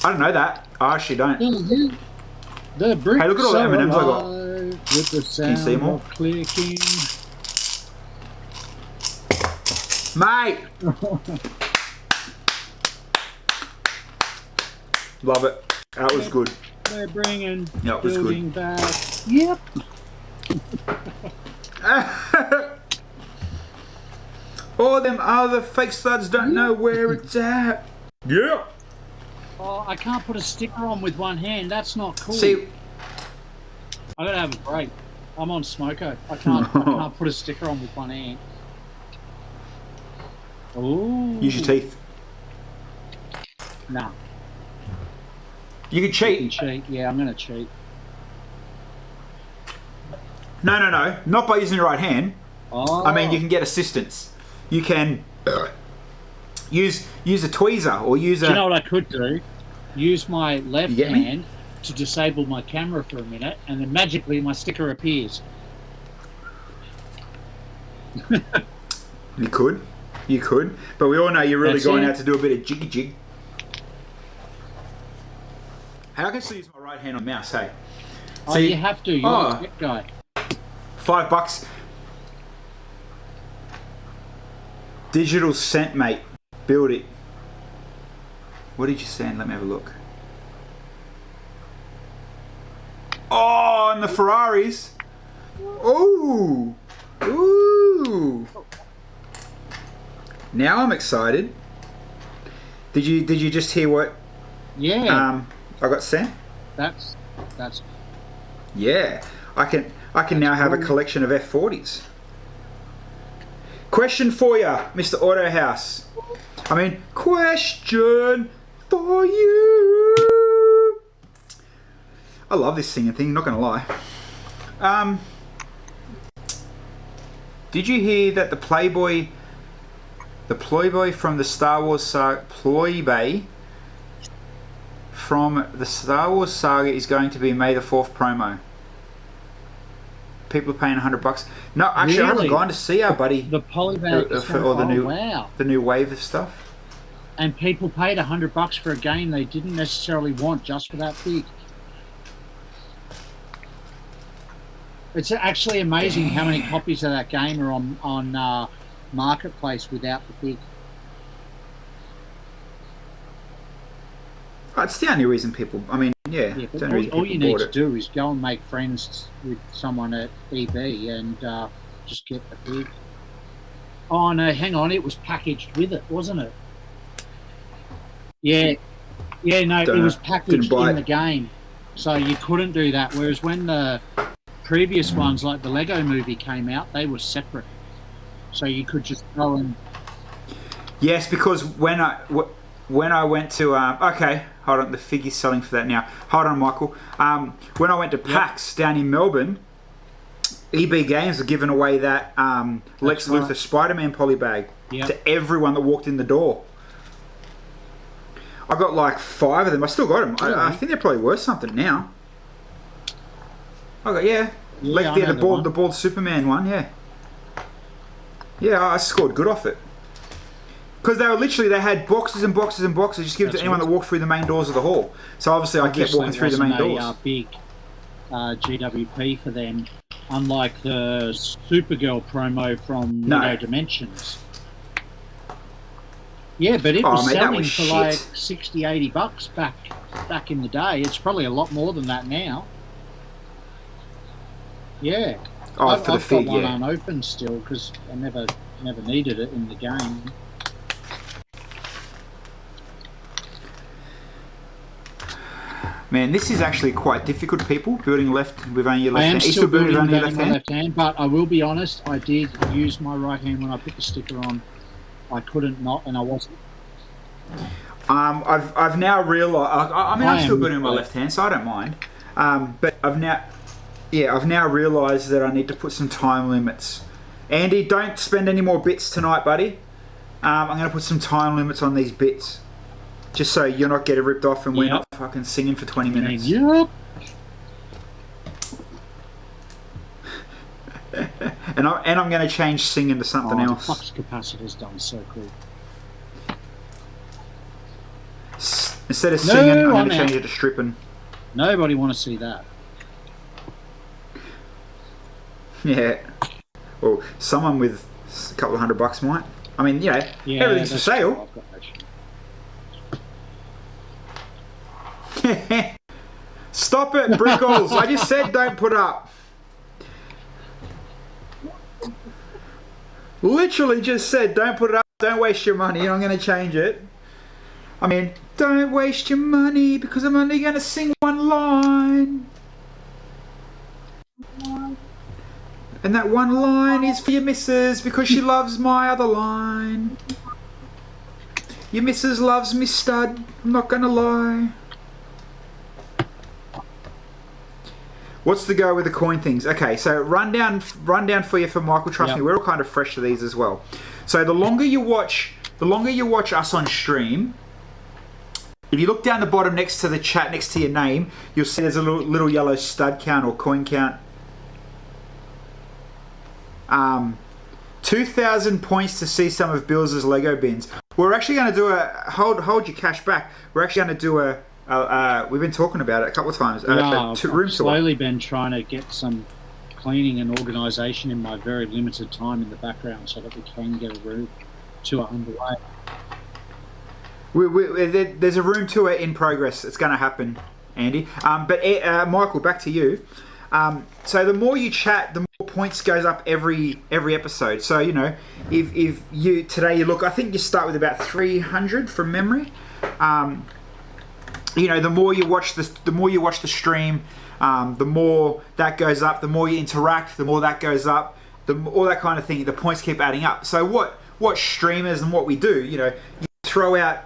[SPEAKER 1] I don't know that. I actually don't.
[SPEAKER 2] The bricks.
[SPEAKER 1] Hey, look at all the M&Ms I got.
[SPEAKER 2] With the sound
[SPEAKER 1] Can you see them all?
[SPEAKER 2] of clicking.
[SPEAKER 1] Mate! Love it. That was good.
[SPEAKER 2] They're bringing
[SPEAKER 1] Yeah, it was
[SPEAKER 2] building
[SPEAKER 1] good.
[SPEAKER 2] back. Yep.
[SPEAKER 1] All them other fake studs don't know where it's at. Yeah.
[SPEAKER 2] Oh, I can't put a sticker on with one hand. That's not cool.
[SPEAKER 1] See,
[SPEAKER 2] I gotta have a break. I'm on smoko. I can't put a sticker on with one hand. Ooh.
[SPEAKER 1] use your teeth.
[SPEAKER 2] Nah.
[SPEAKER 1] You can
[SPEAKER 2] You
[SPEAKER 1] cheat.
[SPEAKER 2] can cheat. Yeah, I'm gonna cheat.
[SPEAKER 1] No. Not by using your right hand.
[SPEAKER 2] Oh.
[SPEAKER 1] I mean, you can get assistance. You can use a tweezer or use a...
[SPEAKER 2] Do you know what I could do? Use my left
[SPEAKER 1] You get me?
[SPEAKER 2] hand to disable my camera for a minute, and then magically my sticker appears.
[SPEAKER 1] You could. But we all know you're really
[SPEAKER 2] That's
[SPEAKER 1] going
[SPEAKER 2] it.
[SPEAKER 1] out to do a bit of jiggy jig. How can I still use my right hand on the mouse, hey?
[SPEAKER 2] Oh,
[SPEAKER 1] See-
[SPEAKER 2] you have to. You're a tech guy.
[SPEAKER 1] $5. Digital cent, mate. Build it. What did you send? Let me have a look. Oh, and the Ferraris. Ooh. Ooh. Now I'm excited. Did you just hear what
[SPEAKER 2] Yeah.
[SPEAKER 1] I got sent?
[SPEAKER 2] That's.
[SPEAKER 1] Yeah. I can now have a collection of F40s. Question for you, Mr. Autohouse. I mean, question for you. I love this singing thing, not gonna lie. Did you hear that the Playboy from the Star Wars saga, from the Star Wars saga is going to be May the 4th promo? People are paying $100. No, actually, I haven't gone to see our buddy.
[SPEAKER 2] The polybag
[SPEAKER 1] or the new,
[SPEAKER 2] wow.
[SPEAKER 1] The new wave of stuff.
[SPEAKER 2] And people paid $100 for a game they didn't necessarily want just for that fig. It's actually amazing how many copies of that game are on Marketplace without the fig.
[SPEAKER 1] It's the only reason people. I mean, yeah.
[SPEAKER 2] But all you need to do is go and make friends with someone at EB and just get the fig. Oh no, hang on, it was packaged with it, wasn't it? Yeah, no, it was packaged in the game, so you couldn't do that. Whereas when the previous ones, like the Lego Movie, came out, they were separate, so you could just go and.
[SPEAKER 1] Yes, because when I went to okay, hold on, the fig is selling for that now. Hold on, Michael. When I went to PAX down in Melbourne, EB Games were giving away that Lex Luthor Spider-Man polybag to everyone that walked in the door. I got like 5 of them. I still got them. Really? I think they're probably worth something now. I got the bald Superman one. Yeah, I scored good off it. Because they had boxes and boxes and boxes. Just give it to anyone that walked through the main doors of the hall. So obviously I kept walking through the main doors.
[SPEAKER 2] Big GWP for them, unlike the Supergirl promo from Lego Dimensions. Yeah, but it was selling for like $60-$80 back in the day. It's probably a lot more than that now. Yeah. I've got one unopened still because I never needed it in the game.
[SPEAKER 1] Man, this is actually quite difficult, people, building left with only your left hand.
[SPEAKER 2] I am still building with only my left hand, but I will be honest, I did use my right hand when I put the sticker on. I couldn't not, and I wasn't.
[SPEAKER 1] I've now realised. I'm still building with my left hand, so I don't mind. But I've now realised that I need to put some time limits. Andy, don't spend any more bits tonight, buddy. I'm going to put some time limits on these bits, just so you're not getting ripped off and we're not fucking singing for 20 minutes.
[SPEAKER 2] Yep.
[SPEAKER 1] and I'm going to change singing to something else.
[SPEAKER 2] The flux capacitor's done so cool.
[SPEAKER 1] Instead of singing, I'm going to change it to stripping.
[SPEAKER 2] Nobody want to see that.
[SPEAKER 1] Yeah. Well, someone with a couple of $100 might. I mean, everything's for sale. Stop it, Brickheadz. I just said don't put up. Literally just said don't put it up. Don't waste your money. I'm going to change it. I mean, don't waste your money because I'm only going to sing one line. And that one line is for your missus because she loves my other line. Your missus loves me, stud. I'm not going to lie. What's the go with the coin things? Okay, so rundown for you for Michael. Trust me, we're all kind of fresh to these as well. So the longer you watch us on stream, if you look down the bottom next to the chat, next to your name, you'll see there's a little yellow stud count or coin count. 2,000 points to see some of Bill's Lego bins. We're actually going to do a hold your cash back. We're actually going to do a. We've been talking about it a couple of times.
[SPEAKER 2] I've slowly been trying to get some cleaning and organisation in my very limited time in the background so that we can get a room tour underway.
[SPEAKER 1] There's a room tour in progress. It's going to happen, Andy. But Michael, back to you. So the more you chat, the more points goes up every episode. So if you today you look, I think you start with about 300 from memory. The more you watch the stream, the more that goes up. The more you interact, the more that goes up. All that kind of thing. The points keep adding up. So what streamers and what we do, you throw out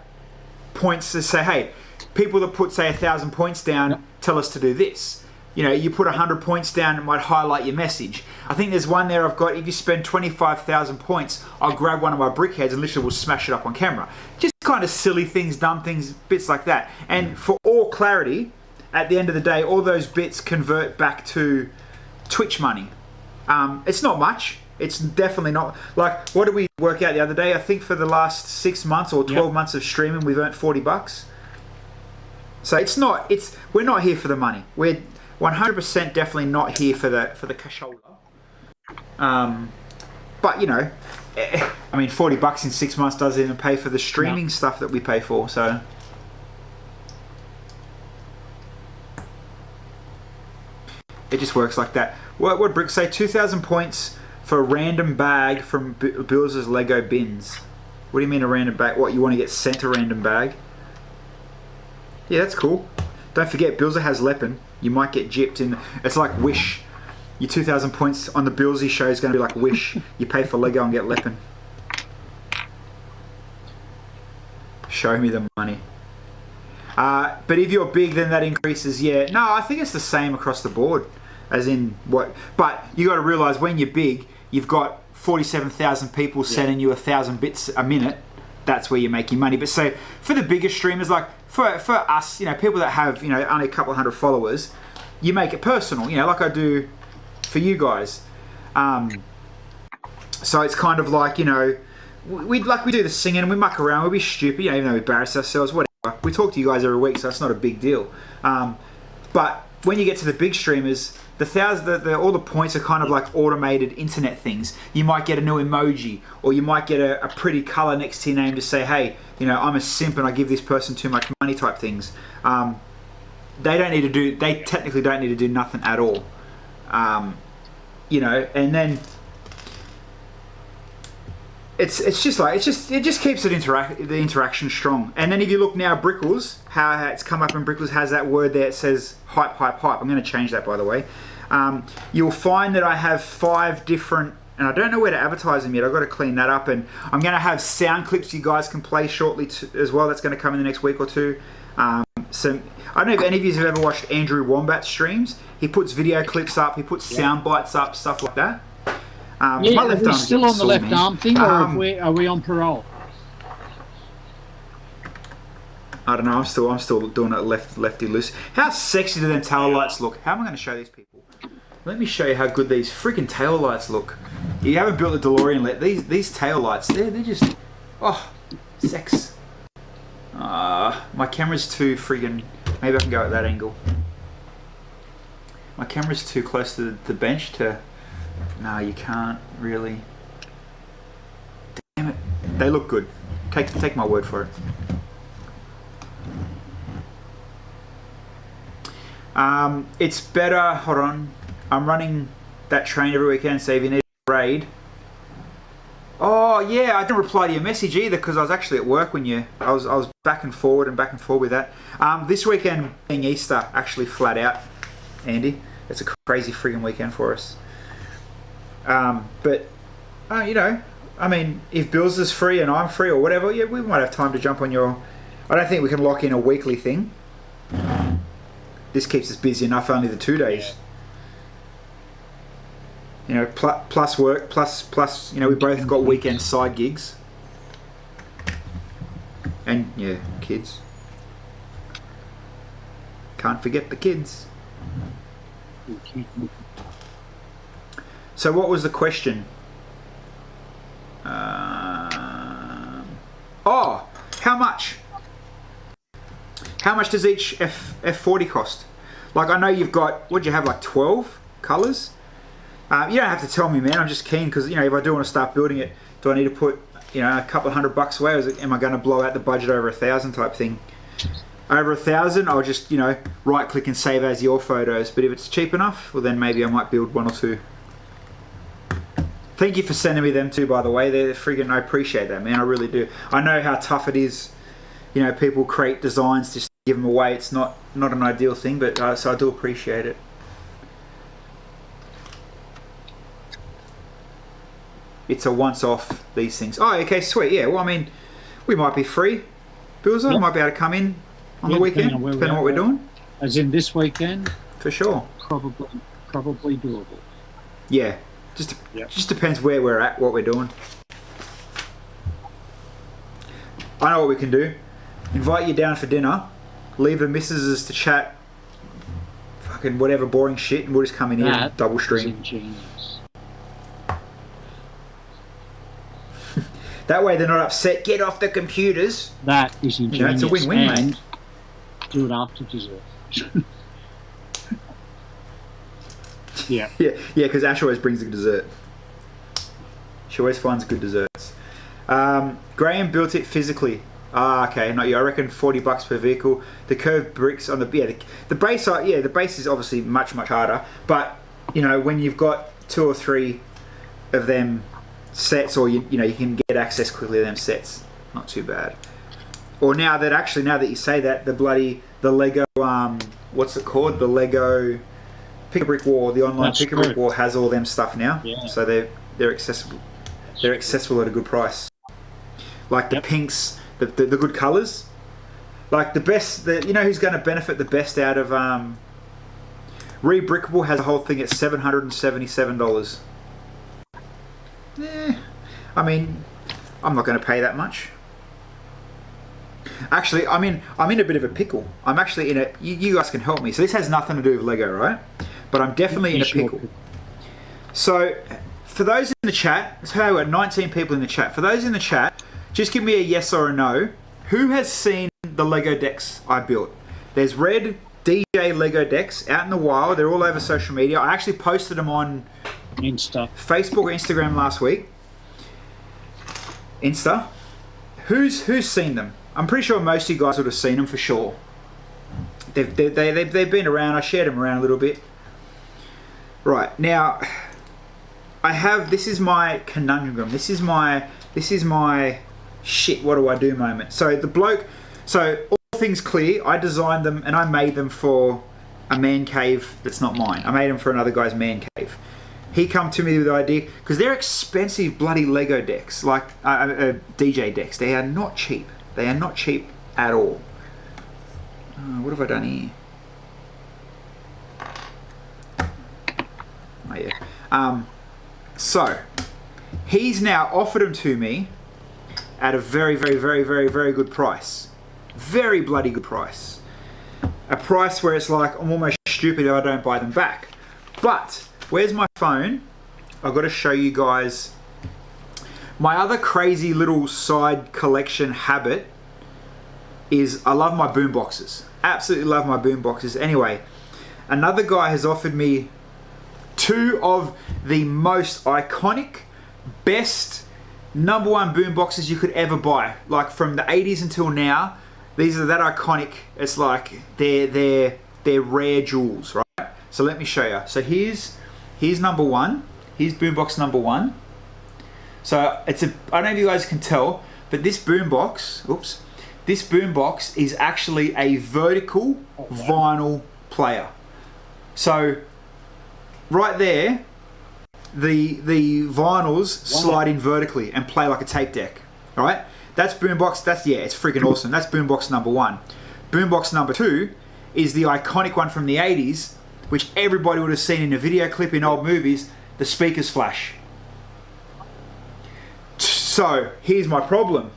[SPEAKER 1] points to say, hey, people that put say 1,000 points down tell us to do this. You know, you put 100 points down, it might highlight your message. I think there's one there I've got, if you spend 25,000 points, I'll grab one of my Brickheadz and literally will smash it up on camera. Just kind of silly things, dumb things, bits like that. And for all clarity, at the end of the day, all those bits convert back to Twitch money. It's not much. It's definitely not. Like, what did we work out the other day? I think for the last 6 months or 12 months of streaming, we've earned $40. So it's not, we're not here for the money. We're 100% definitely not here for the cashola. But you know, I mean, $40 in 6 months doesn't even pay for the streaming stuff that we pay for. So it just works like that. What would Brick say? 2,000 points for a random bag from Bill's Lego bins. What do you mean a random bag? What, you want to get sent a random bag? Yeah, that's cool. Don't forget, Bill's has Leppin. You might get gypped in. It's like Wish. Your 2,000 points on the Billsy show is going to be like Wish. You pay for Lego and get Leppin. Show me the money. But if you're big, then that increases. Yeah. No, I think it's the same across the board. As in what? But you got to realize when you're big, you've got 47,000 people sending you 1,000 bits a minute. That's where you're making money. But so for the bigger streamers, like for us, you know, people that have, you know, only a couple of hundred followers, you make it personal, you know, like I do for you guys. So it's kind of like, you know, we do the singing and we muck around, we be stupid, you know, even though we embarrass ourselves, whatever. We talk to you guys every week, so that's not a big deal. But when you get to the big streamers, all the points are kind of like automated internet things. You might get a new emoji, or you might get a pretty color next to your name to say, hey, you know, I'm a simp and I give this person too much money type things. They technically don't need to do nothing at all. You know, and then it just keeps the interaction strong. And then if you look now, Brickles, how it's come up in Brickles has that word there. It says hype, hype, hype. I'm going to change that, by the way. You'll find that I have 5 different, and I don't know where to advertise them yet. I've got to clean that up, and I'm going to have sound clips you guys can play shortly as well. That's going to come in the next week or two. So I don't know if any of you have ever watched Andrew Wombat streams. He puts video clips up. He puts sound bites up, stuff like that.
[SPEAKER 2] Are we still on the left arm thing, or are we on parole?
[SPEAKER 1] I don't know. I'm still doing it lefty loose. How sexy do them tail lights look? How am I going to show these people? Let me show you how good these freaking tail lights look. You haven't built a DeLorean yet. These tail lights, they're just sex. My camera's too friggin'. Maybe I can go at that angle. My camera's too close to the bench to. No, you can't really. Damn it. They look good. Take my word for it. It's better. Hold on. I'm running that train every weekend, so if you need a raid. Oh yeah, I didn't reply to your message either because I was actually at work when I was back and forward with that. This weekend being Easter, actually flat out, Andy. It's a crazy friggin' weekend for us. But you know, I mean, if Bill's is free and I'm free or whatever, yeah, we might have time to jump on your. I don't think we can lock in a weekly thing. This keeps us busy enough, only the 2 days. You know, plus work, plus. You know, we both got weekend side gigs. And yeah, kids. Can't forget the kids. So what was the question? How much? How much does each F40 cost? Like, I know you've got, what do you have, like 12 colours? You don't have to tell me, man. I'm just keen because, you know, if I do want to start building it, do I need to put, you know, a couple of $100 away, or am I going to blow out the budget over 1,000 type thing? Over 1,000, I'll just, you know, right click and save as your photos. But if it's cheap enough, well then maybe I might build 1 or 2. Thank you for sending me them too, by the way. They're friggin', I appreciate that, man. I really do. I know how tough it is. You know, people create designs just to give them away. It's not an ideal thing, but so I do appreciate it. It's a once-off, these things. Oh, okay, sweet. Yeah, well, I mean, we might be free. Bills, I might be able to come in on the weekend, depending on what we're doing.
[SPEAKER 2] As in this weekend?
[SPEAKER 1] for sure.
[SPEAKER 2] Probably doable.
[SPEAKER 1] Yeah, just depends where we're at, what we're doing. I know what we can do. Invite you down for dinner, leave the missuses to chat fucking whatever boring shit, and we'll just come in here and double stream.
[SPEAKER 2] Ingenious.
[SPEAKER 1] That way they're not upset. Get off the computers.
[SPEAKER 2] That is ingenious.
[SPEAKER 1] You know, it's a win-win, mate.
[SPEAKER 2] Do it after dessert. Yeah.
[SPEAKER 1] Yeah, because Ash always brings the dessert. She always finds good desserts. Graham built it physically. Okay, not you. I reckon $40 per vehicle. The curved bricks on the the base are the base is obviously much harder. But you know, when you've got 2 or 3 of them sets, or you can get access quickly to them sets, not too bad. Or now that you say that, the Lego what's it called? The Lego Pick a Brick Wall, the online Pick a Brick Wall has all them stuff now. Yeah. So they're accessible. They're accessible at a good price. Like the pinks, the good colours. Like the best, you know who's going to benefit the best out of Rebrickable has a whole thing at $777. I mean, I'm not going to pay that much. Actually, I'm in a bit of a pickle. I'm actually in a. You guys can help me. So this has nothing to do with Lego, right? But I'm definitely in a pickle. So for those in the chat, so we've got 19 people in the chat. For those in the chat, just give me a yes or a no. Who has seen the Lego decks I built? There's red DJ Lego decks out in the wild. They're all over social media. I actually posted them on
[SPEAKER 2] Insta,
[SPEAKER 1] Facebook or Instagram last week. Insta. Who's seen them? I'm pretty sure most of you guys would have seen them for sure. They've been around. I shared them around a little bit. Right, now I have, this is my conundrum. This is my shit, what do I do moment. So all things clear, I designed them and I made them for a man cave that's not mine. I made them for another guy's man cave. He come to me with the idea, because they're expensive bloody Lego decks, like DJ decks. They are not cheap. They are not cheap at all. What have I done here? Oh yeah. So he's now offered them to me at a very good price. Very bloody good price. A price where it's like, I'm almost stupid if I don't buy them back. But where's my phone? I've got to show you guys my other crazy little side collection habit is I love my boom boxes. Absolutely love my boom boxes. Anyway, another guy has offered me 2 of the most iconic, best, #1 boom boxes you could ever buy. Like from the 80s until now, these are that iconic. It's like they're rare jewels, right? So let me show you. So here's #1. Here's boombox #1. So I don't know if you guys can tell, but this boombox, this boombox is actually a vertical vinyl player. So right there, the vinyls slide in vertically and play like a tape deck. All right, that's boombox. It's freaking awesome. That's boombox #1. Boombox #2 is the iconic one from the 80s, which everybody would have seen in a video clip in old movies. The speakers flash. So here's my problem.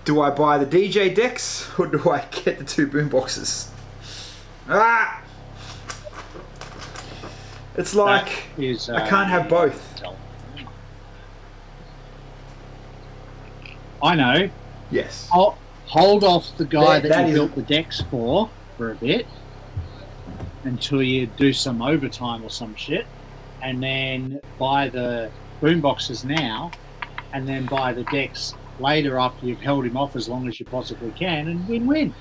[SPEAKER 1] Do I buy the DJ decks or do I get the 2 boomboxes? It's like I can't have both.
[SPEAKER 2] I know.
[SPEAKER 1] Yes.
[SPEAKER 2] I'll hold off the guy that you built the decks for a bit until you do some overtime or some shit, and then buy the boomboxes now, and then buy the decks later after you've held him off as long as you possibly can, and win-win.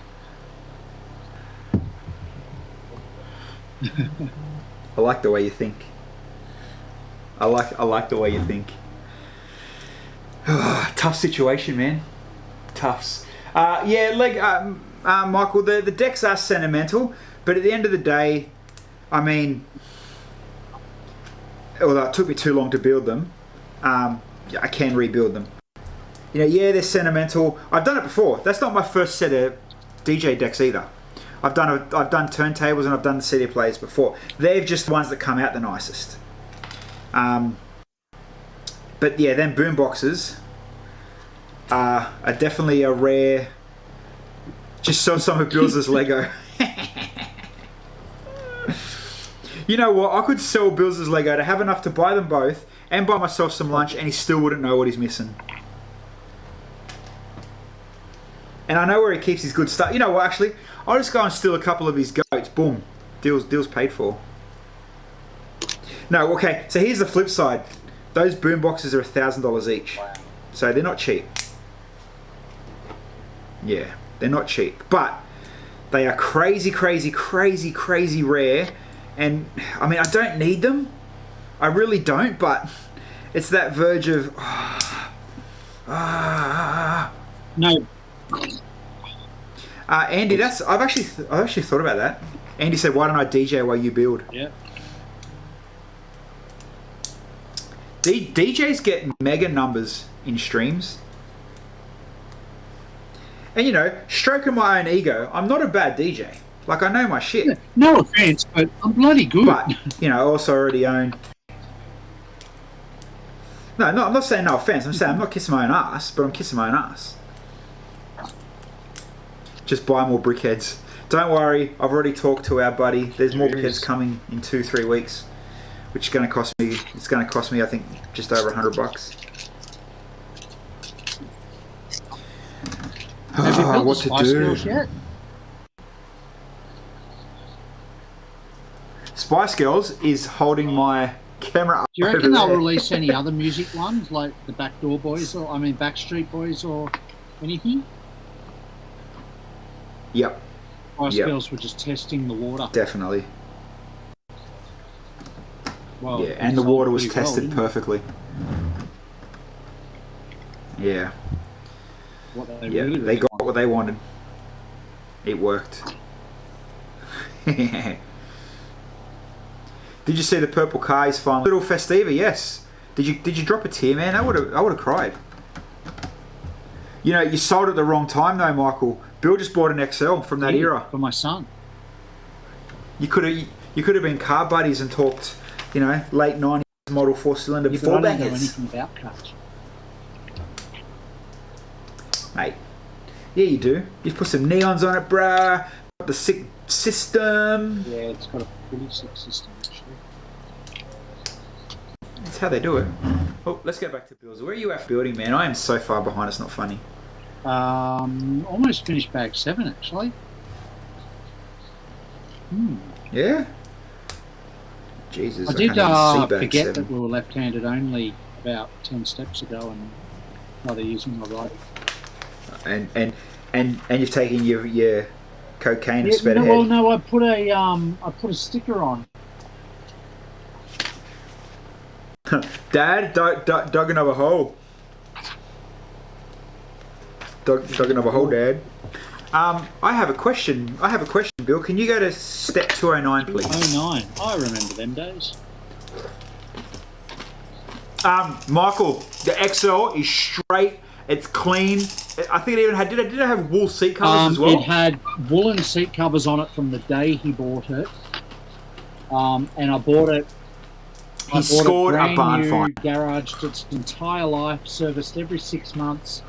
[SPEAKER 1] I like the way you think. I like the way you think. Tough situation, man. Toughs. Michael, the decks are sentimental, but at the end of the day, I mean, although it took me too long to build them, I can rebuild them. You know, yeah, they're sentimental. I've done it before. That's not my first set of DJ decks either. I've done turntables and I've done the CD players before. They're just the ones that come out the nicest. But yeah, then boom boxes are definitely a rare. Just saw some of Bill's Lego. You know what? I could sell Bill's Lego to have enough to buy them both and buy myself some lunch, and he still wouldn't know what he's missing. And I know where he keeps his good stuff. You know what? Actually, I'll just go and steal a couple of his goats. Boom, deal's paid for. No, okay. So here's the flip side. Those boom boxes are $1,000 each, so they're not cheap. Yeah, they're not cheap, but they are crazy rare. And I mean, I don't need them. I really don't, but it's that verge of
[SPEAKER 2] No.
[SPEAKER 1] Andy, I've actually thought about that. Andy said, "Why don't I DJ while you build?"
[SPEAKER 2] Yeah.
[SPEAKER 1] DJs get mega numbers in streams. And you know, stroking my own ego, I'm not a bad DJ. Like, I know my shit.
[SPEAKER 2] Yeah, no offense, but I'm bloody good.
[SPEAKER 1] But, you know, I also already own... No, I'm not saying no offense. I'm saying I'm not kissing my own ass, but I'm kissing my own ass. Just buy more Brickheadz. Don't worry, I've already talked to our buddy. There's more Brickheadz coming in 2-3 weeks, which is going to cost me... It's going to cost me, I think, just over $100.
[SPEAKER 2] Have you built
[SPEAKER 1] what
[SPEAKER 2] the
[SPEAKER 1] to
[SPEAKER 2] Spice
[SPEAKER 1] do?
[SPEAKER 2] Girls yet?
[SPEAKER 1] Spice Girls is holding my camera up.
[SPEAKER 2] Do you reckon
[SPEAKER 1] over
[SPEAKER 2] they'll
[SPEAKER 1] there.
[SPEAKER 2] release any other music ones, like the Backdoor Boys, or Backstreet Boys, or anything?
[SPEAKER 1] Yep,
[SPEAKER 2] Spice
[SPEAKER 1] Yep.
[SPEAKER 2] Girls were just testing the water.
[SPEAKER 1] definitely.
[SPEAKER 2] Well,
[SPEAKER 1] Yeah, and the water was
[SPEAKER 2] pretty well,
[SPEAKER 1] tested
[SPEAKER 2] didn't it?
[SPEAKER 1] perfectly. Yeah,
[SPEAKER 2] What they
[SPEAKER 1] yeah,
[SPEAKER 2] really,
[SPEAKER 1] they
[SPEAKER 2] really
[SPEAKER 1] got
[SPEAKER 2] wanted.
[SPEAKER 1] what they wanted. It worked. Did you see the purple car is finally little Festiva? Yes. Did you drop a tear, man? I would have cried. You know, you sold at the wrong time though, Michael. Bill just bought an XL from that era.
[SPEAKER 2] For my son.
[SPEAKER 1] You could have been car buddies and talked, you know, late 90s model 4-cylinder
[SPEAKER 2] Yeah, but
[SPEAKER 1] four
[SPEAKER 2] I don't know
[SPEAKER 1] bangers.
[SPEAKER 2] anything about cars.
[SPEAKER 1] Mate, yeah, you do. You've put some neons on it, bruh. Got the sick system.
[SPEAKER 2] Yeah, it's got a pretty sick system, actually.
[SPEAKER 1] That's how they do it. Oh, let's go back to builds. Where are you at building, man? I am so far behind, it's not funny.
[SPEAKER 2] Almost finished bag 7, actually.
[SPEAKER 1] Yeah? Jesus,
[SPEAKER 2] I did
[SPEAKER 1] can't even see bag
[SPEAKER 2] forget
[SPEAKER 1] 7.
[SPEAKER 2] that we were left-handed only about 10 steps ago, and now they're using my right.
[SPEAKER 1] And you've taken your cocaine and
[SPEAKER 2] Yeah,
[SPEAKER 1] sped
[SPEAKER 2] no,
[SPEAKER 1] ahead.
[SPEAKER 2] well, no, I put a sticker on.
[SPEAKER 1] Dad, dug another hole. Dug another hole, Dad. I have a question. Bill. Can you go to step 209, please?
[SPEAKER 2] 09. I remember them days.
[SPEAKER 1] Michael, the XL is straight. It's clean. I think it even had. Did it have wool seat covers as well?
[SPEAKER 2] It had woolen seat covers on it from the day he bought it. And I bought it.
[SPEAKER 1] He scored a barn find.
[SPEAKER 2] Garaged its entire life, serviced every 6 months,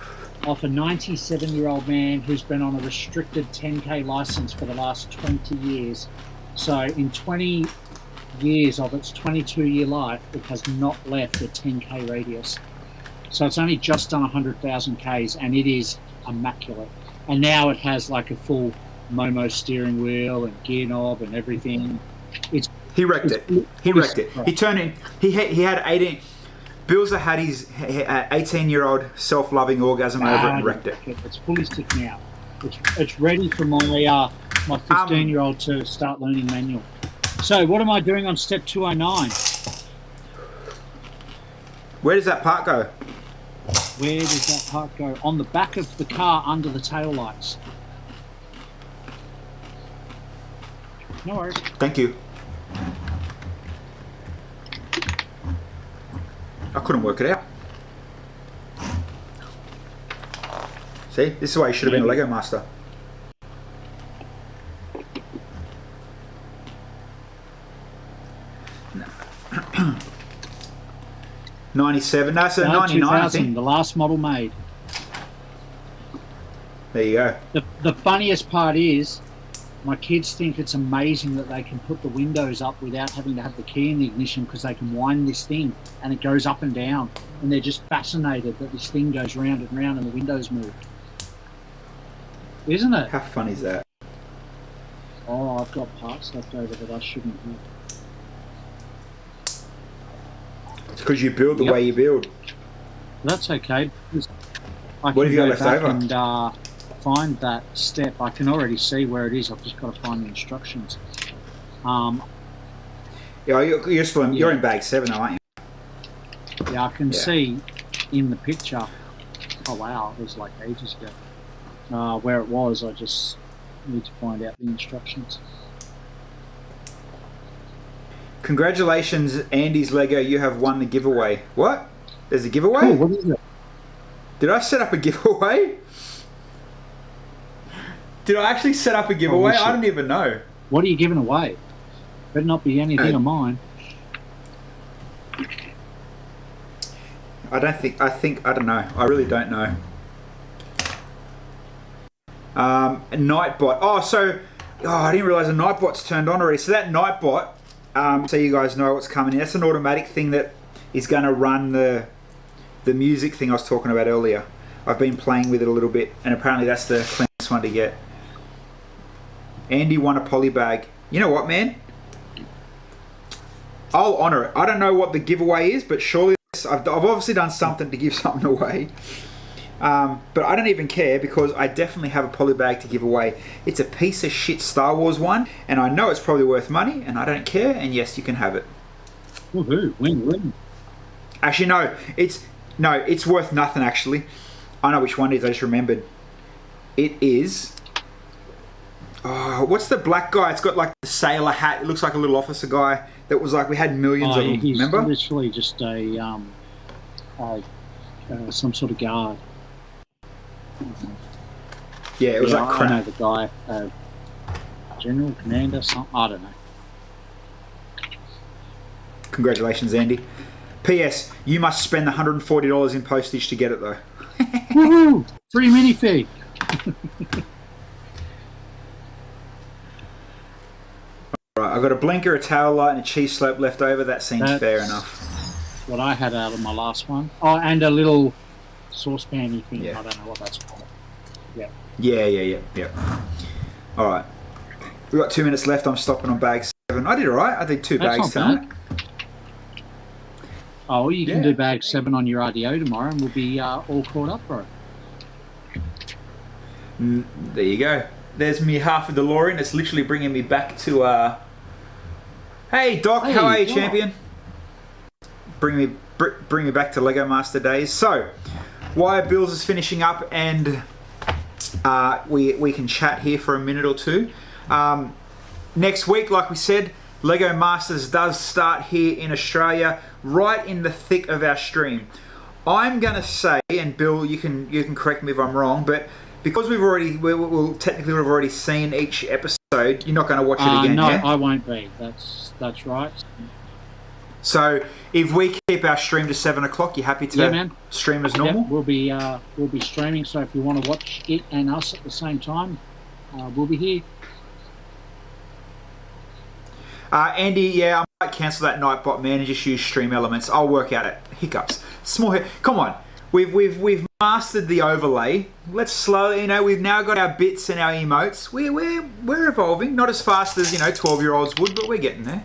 [SPEAKER 2] off a 97-year-old man who's been on a restricted 10K license for the last 20 years. So in 20 years of its 22-year life, it has not left a 10K radius. So it's only just done 100,000 Ks, and it is immaculate. And now it has like a full Momo steering wheel and gear knob and everything.
[SPEAKER 1] He wrecked it. He turned in. He had 18. Bilza had his 18-year-old self-loving orgasm over it and wrecked it.
[SPEAKER 2] It's fully stick now. It's ready for my 15-year-old to start learning manual. So what am I doing on step 209?
[SPEAKER 1] Where does that part go?
[SPEAKER 2] Where does that part go? On the back of the car under the tail lights. No worries.
[SPEAKER 1] Thank you. I couldn't work it out. See, this is why you should have been a Lego master. 97. No, so
[SPEAKER 2] No,
[SPEAKER 1] 99, I
[SPEAKER 2] 2000,
[SPEAKER 1] think.
[SPEAKER 2] the last model made.
[SPEAKER 1] There you go.
[SPEAKER 2] The funniest part is, my kids think it's amazing that they can put the windows up without having to have the key in the ignition, because they can wind this thing and it goes up and down. And they're just fascinated that this thing goes round and round and the windows move. Isn't it?
[SPEAKER 1] How fun is that?
[SPEAKER 2] Oh, I've got parts left over that I shouldn't have.
[SPEAKER 1] It's because you build the way you build.
[SPEAKER 2] That's okay.
[SPEAKER 1] What have you got left over?
[SPEAKER 2] And find that step. I can already see where it is. I've just got to find the instructions.
[SPEAKER 1] Yeah, you're in bag 7, though, aren't you?
[SPEAKER 2] Yeah, I can see in the picture. Oh wow, it was like ages ago. Where it was, I just need to find out the instructions.
[SPEAKER 1] Congratulations, Andy's Lego. You have won the giveaway. What? There's a giveaway?
[SPEAKER 2] Cool, what is it?
[SPEAKER 1] Did I set up a giveaway? Did I actually set up a giveaway? I don't even know.
[SPEAKER 2] What are you giving away? Better not be anything of mine.
[SPEAKER 1] I don't know. I really don't know. Nightbot. I didn't realise the Nightbot's turned on already. So that Nightbot, so you guys know what's coming in. That's an automatic thing that is going to run the music thing I was talking about earlier. I've been playing with it a little bit, and apparently that's the cleanest one to get. Andy won a poly bag. You know what, man? I'll honour it. I don't know what the giveaway is, but surely I've obviously done something to give something away. But I don't even care, because I definitely have a poly bag to give away. It's a piece of shit Star Wars one, and I know it's probably worth money, and I don't care, and yes, you can have it.
[SPEAKER 2] Woohoo, win-win.
[SPEAKER 1] Actually, no, it's worth nothing, actually. I know which one it is, I just remembered. It is... Oh, what's the black guy? It's got like the sailor hat. It looks like a little officer guy that was like, we had millions of them,
[SPEAKER 2] he's
[SPEAKER 1] remember?
[SPEAKER 2] Literally just some sort of guard.
[SPEAKER 1] Yeah, it was like crap.
[SPEAKER 2] I know the guy, general, commander, something. I don't know.
[SPEAKER 1] Congratulations, Andy. P.S. You must spend the $140 in postage to get it, though.
[SPEAKER 2] Woohoo! Free minifig.
[SPEAKER 1] Right, I've got a blinker, a tail light, and a cheese slope left over. That seems fair enough.
[SPEAKER 2] What I had out of my last one. Oh, and a little saucepan-y thing.
[SPEAKER 1] Yeah.
[SPEAKER 2] I don't know what that's called. Yeah.
[SPEAKER 1] Yeah. All right. We've got 2 minutes left. I'm stopping on bag 7. I did all right. I did 2 bags tonight.
[SPEAKER 2] Oh, you can do bag 7 on your RDO tomorrow, and we'll be all caught up, bro.
[SPEAKER 1] There you go. There's me half a DeLorean. It's literally bringing me back to... Hey, Doc. How are you, champion? Bring me back to Lego Master days. So, Wire Bills is finishing up, and we can chat here for a minute or two. Next week, like we said, Lego Masters does start here in Australia, right in the thick of our stream. I'm gonna say, and Bill, you can correct me if I'm wrong, but because we'll technically have already seen each episode, you're not going to watch it again,
[SPEAKER 2] no,
[SPEAKER 1] yeah?
[SPEAKER 2] I won't be. That's right.
[SPEAKER 1] So if we keep our stream to 7 o'clock, you happy to stream as normal?
[SPEAKER 2] Yeah, we'll be streaming. So if you want to watch it and us at the same time, we'll be here.
[SPEAKER 1] Andy, yeah, I might cancel that Nightbot, man, and just use Stream Elements. I'll work out it. Hiccups. Come on. We've mastered the overlay. Let's slowly, we've now got our bits and our emotes. We're evolving, not as fast as 12-year-olds would, but we're getting there.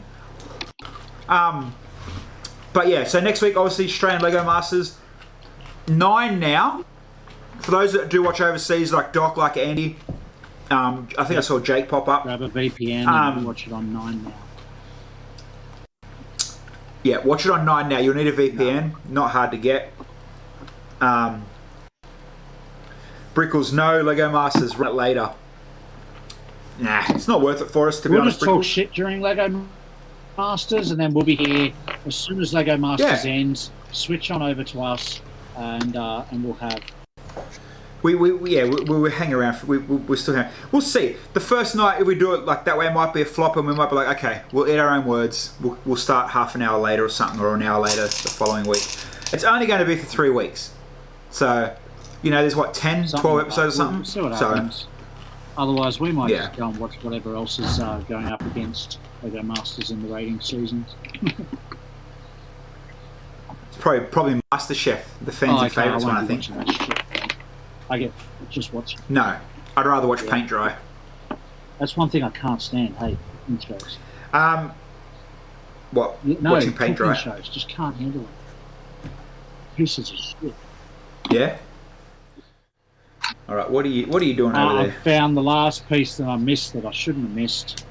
[SPEAKER 1] But yeah, so next week, obviously, Australian Lego Masters 9 now. For those that do watch overseas, like Doc, like Andy, I think I saw Jake pop up.
[SPEAKER 2] Grab a VPN and watch it on 9 now.
[SPEAKER 1] Yeah, watch it on 9 now. You'll need a VPN. Not hard to get. Brickles, no. Lego Masters, run it later. Nah, it's not worth it for us, to be honest.
[SPEAKER 2] We'll just talk shit during Lego Masters, and then we'll be here as soon as Lego Masters ends. Switch on over to us, and we'll have. We'll hang around. We're still hang. We'll see. The first night, if we do it like that way, it might be a flop, and we might be like, okay, we'll eat our own words. We'll start half an hour later or something, or an hour later the following week.
[SPEAKER 1] It's only going to be for 3 weeks. So, you know, there's what, 10, 12 episodes or something?
[SPEAKER 2] We'll see what happens. Otherwise, we might just go and watch whatever else is going up against Lego Masters in the rating seasons.
[SPEAKER 1] It's probably MasterChef, the fans' and favourites one, I think.
[SPEAKER 2] I get just watching.
[SPEAKER 1] No, I'd rather watch paint dry.
[SPEAKER 2] That's one thing I can't stand. Hey, in shows.
[SPEAKER 1] What?
[SPEAKER 2] No,
[SPEAKER 1] watching paint dry
[SPEAKER 2] shows just can't handle it. Pieces of shit.
[SPEAKER 1] Yeah. All right. What are you doing over there?
[SPEAKER 2] I found the last piece that I missed that I shouldn't have missed.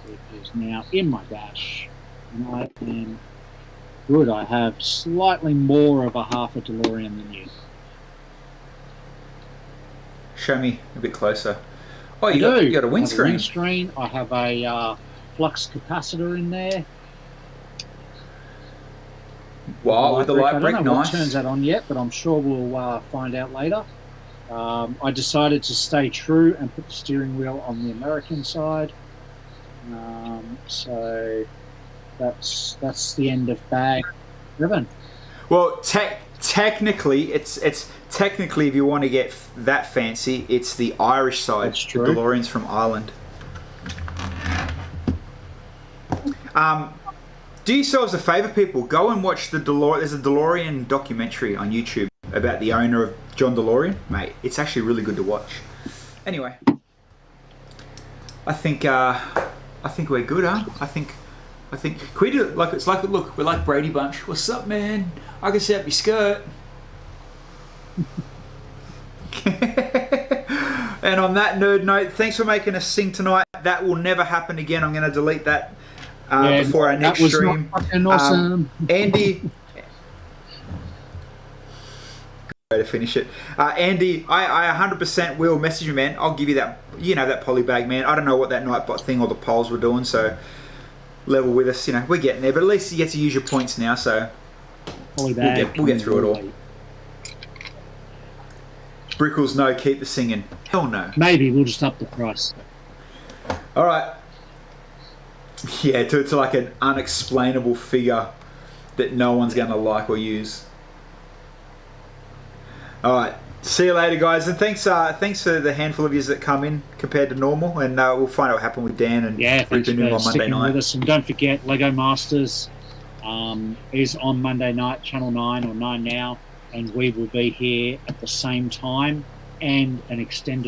[SPEAKER 2] It is now in my dash, and I am good. I have slightly more of a half a DeLorean than you.
[SPEAKER 1] Show me a bit closer. Oh, you got a windscreen.
[SPEAKER 2] I have a windscreen. I have a flux capacitor in there.
[SPEAKER 1] Wow, with the light brick,
[SPEAKER 2] I don't know
[SPEAKER 1] nice.
[SPEAKER 2] what turns that on yet, but I'm sure we'll find out later. I decided to stay true and put the steering wheel on the American side. So that's the end of bag 7.
[SPEAKER 1] Well, technically, it's technically, if you want to get that fancy, it's the Irish side.
[SPEAKER 2] That's true.
[SPEAKER 1] The DeLorean's from Ireland. Do yourselves a favour, people. Go and watch the DeLorean. There's a DeLorean documentary on YouTube about the owner of John DeLorean. Mate, it's actually really good to watch. Anyway, I think we're good, huh? I think. Can we do it like it's like look? We're like Brady Bunch. What's up, man? I can set up your skirt. And on that nerd note, thanks for making us sing tonight. That will never happen again. I'm going to delete that before our next stream.
[SPEAKER 2] That was fucking awesome.
[SPEAKER 1] Andy, way to finish it. Andy, I 100% will message you, man. I'll give you that, that poly bag, man. I don't know what that Nightbot thing or the polls were doing, so level with us. We're getting there, but at least you get to use your points now, so we'll get through it all. Brickles, no, keep the singing. Hell no.
[SPEAKER 2] Maybe we'll just up the price.
[SPEAKER 1] All right. Yeah, to like an unexplainable figure that no one's going to like or use. All right. See you later, guys. And thanks for the handful of yous that come in compared to normal. And we'll find out what happened with Dan and
[SPEAKER 2] thanks for
[SPEAKER 1] on Monday night.
[SPEAKER 2] With us. And don't forget, Lego Masters is on Monday night, Channel 9 or 9 Now. And we will be here at the same time and an extended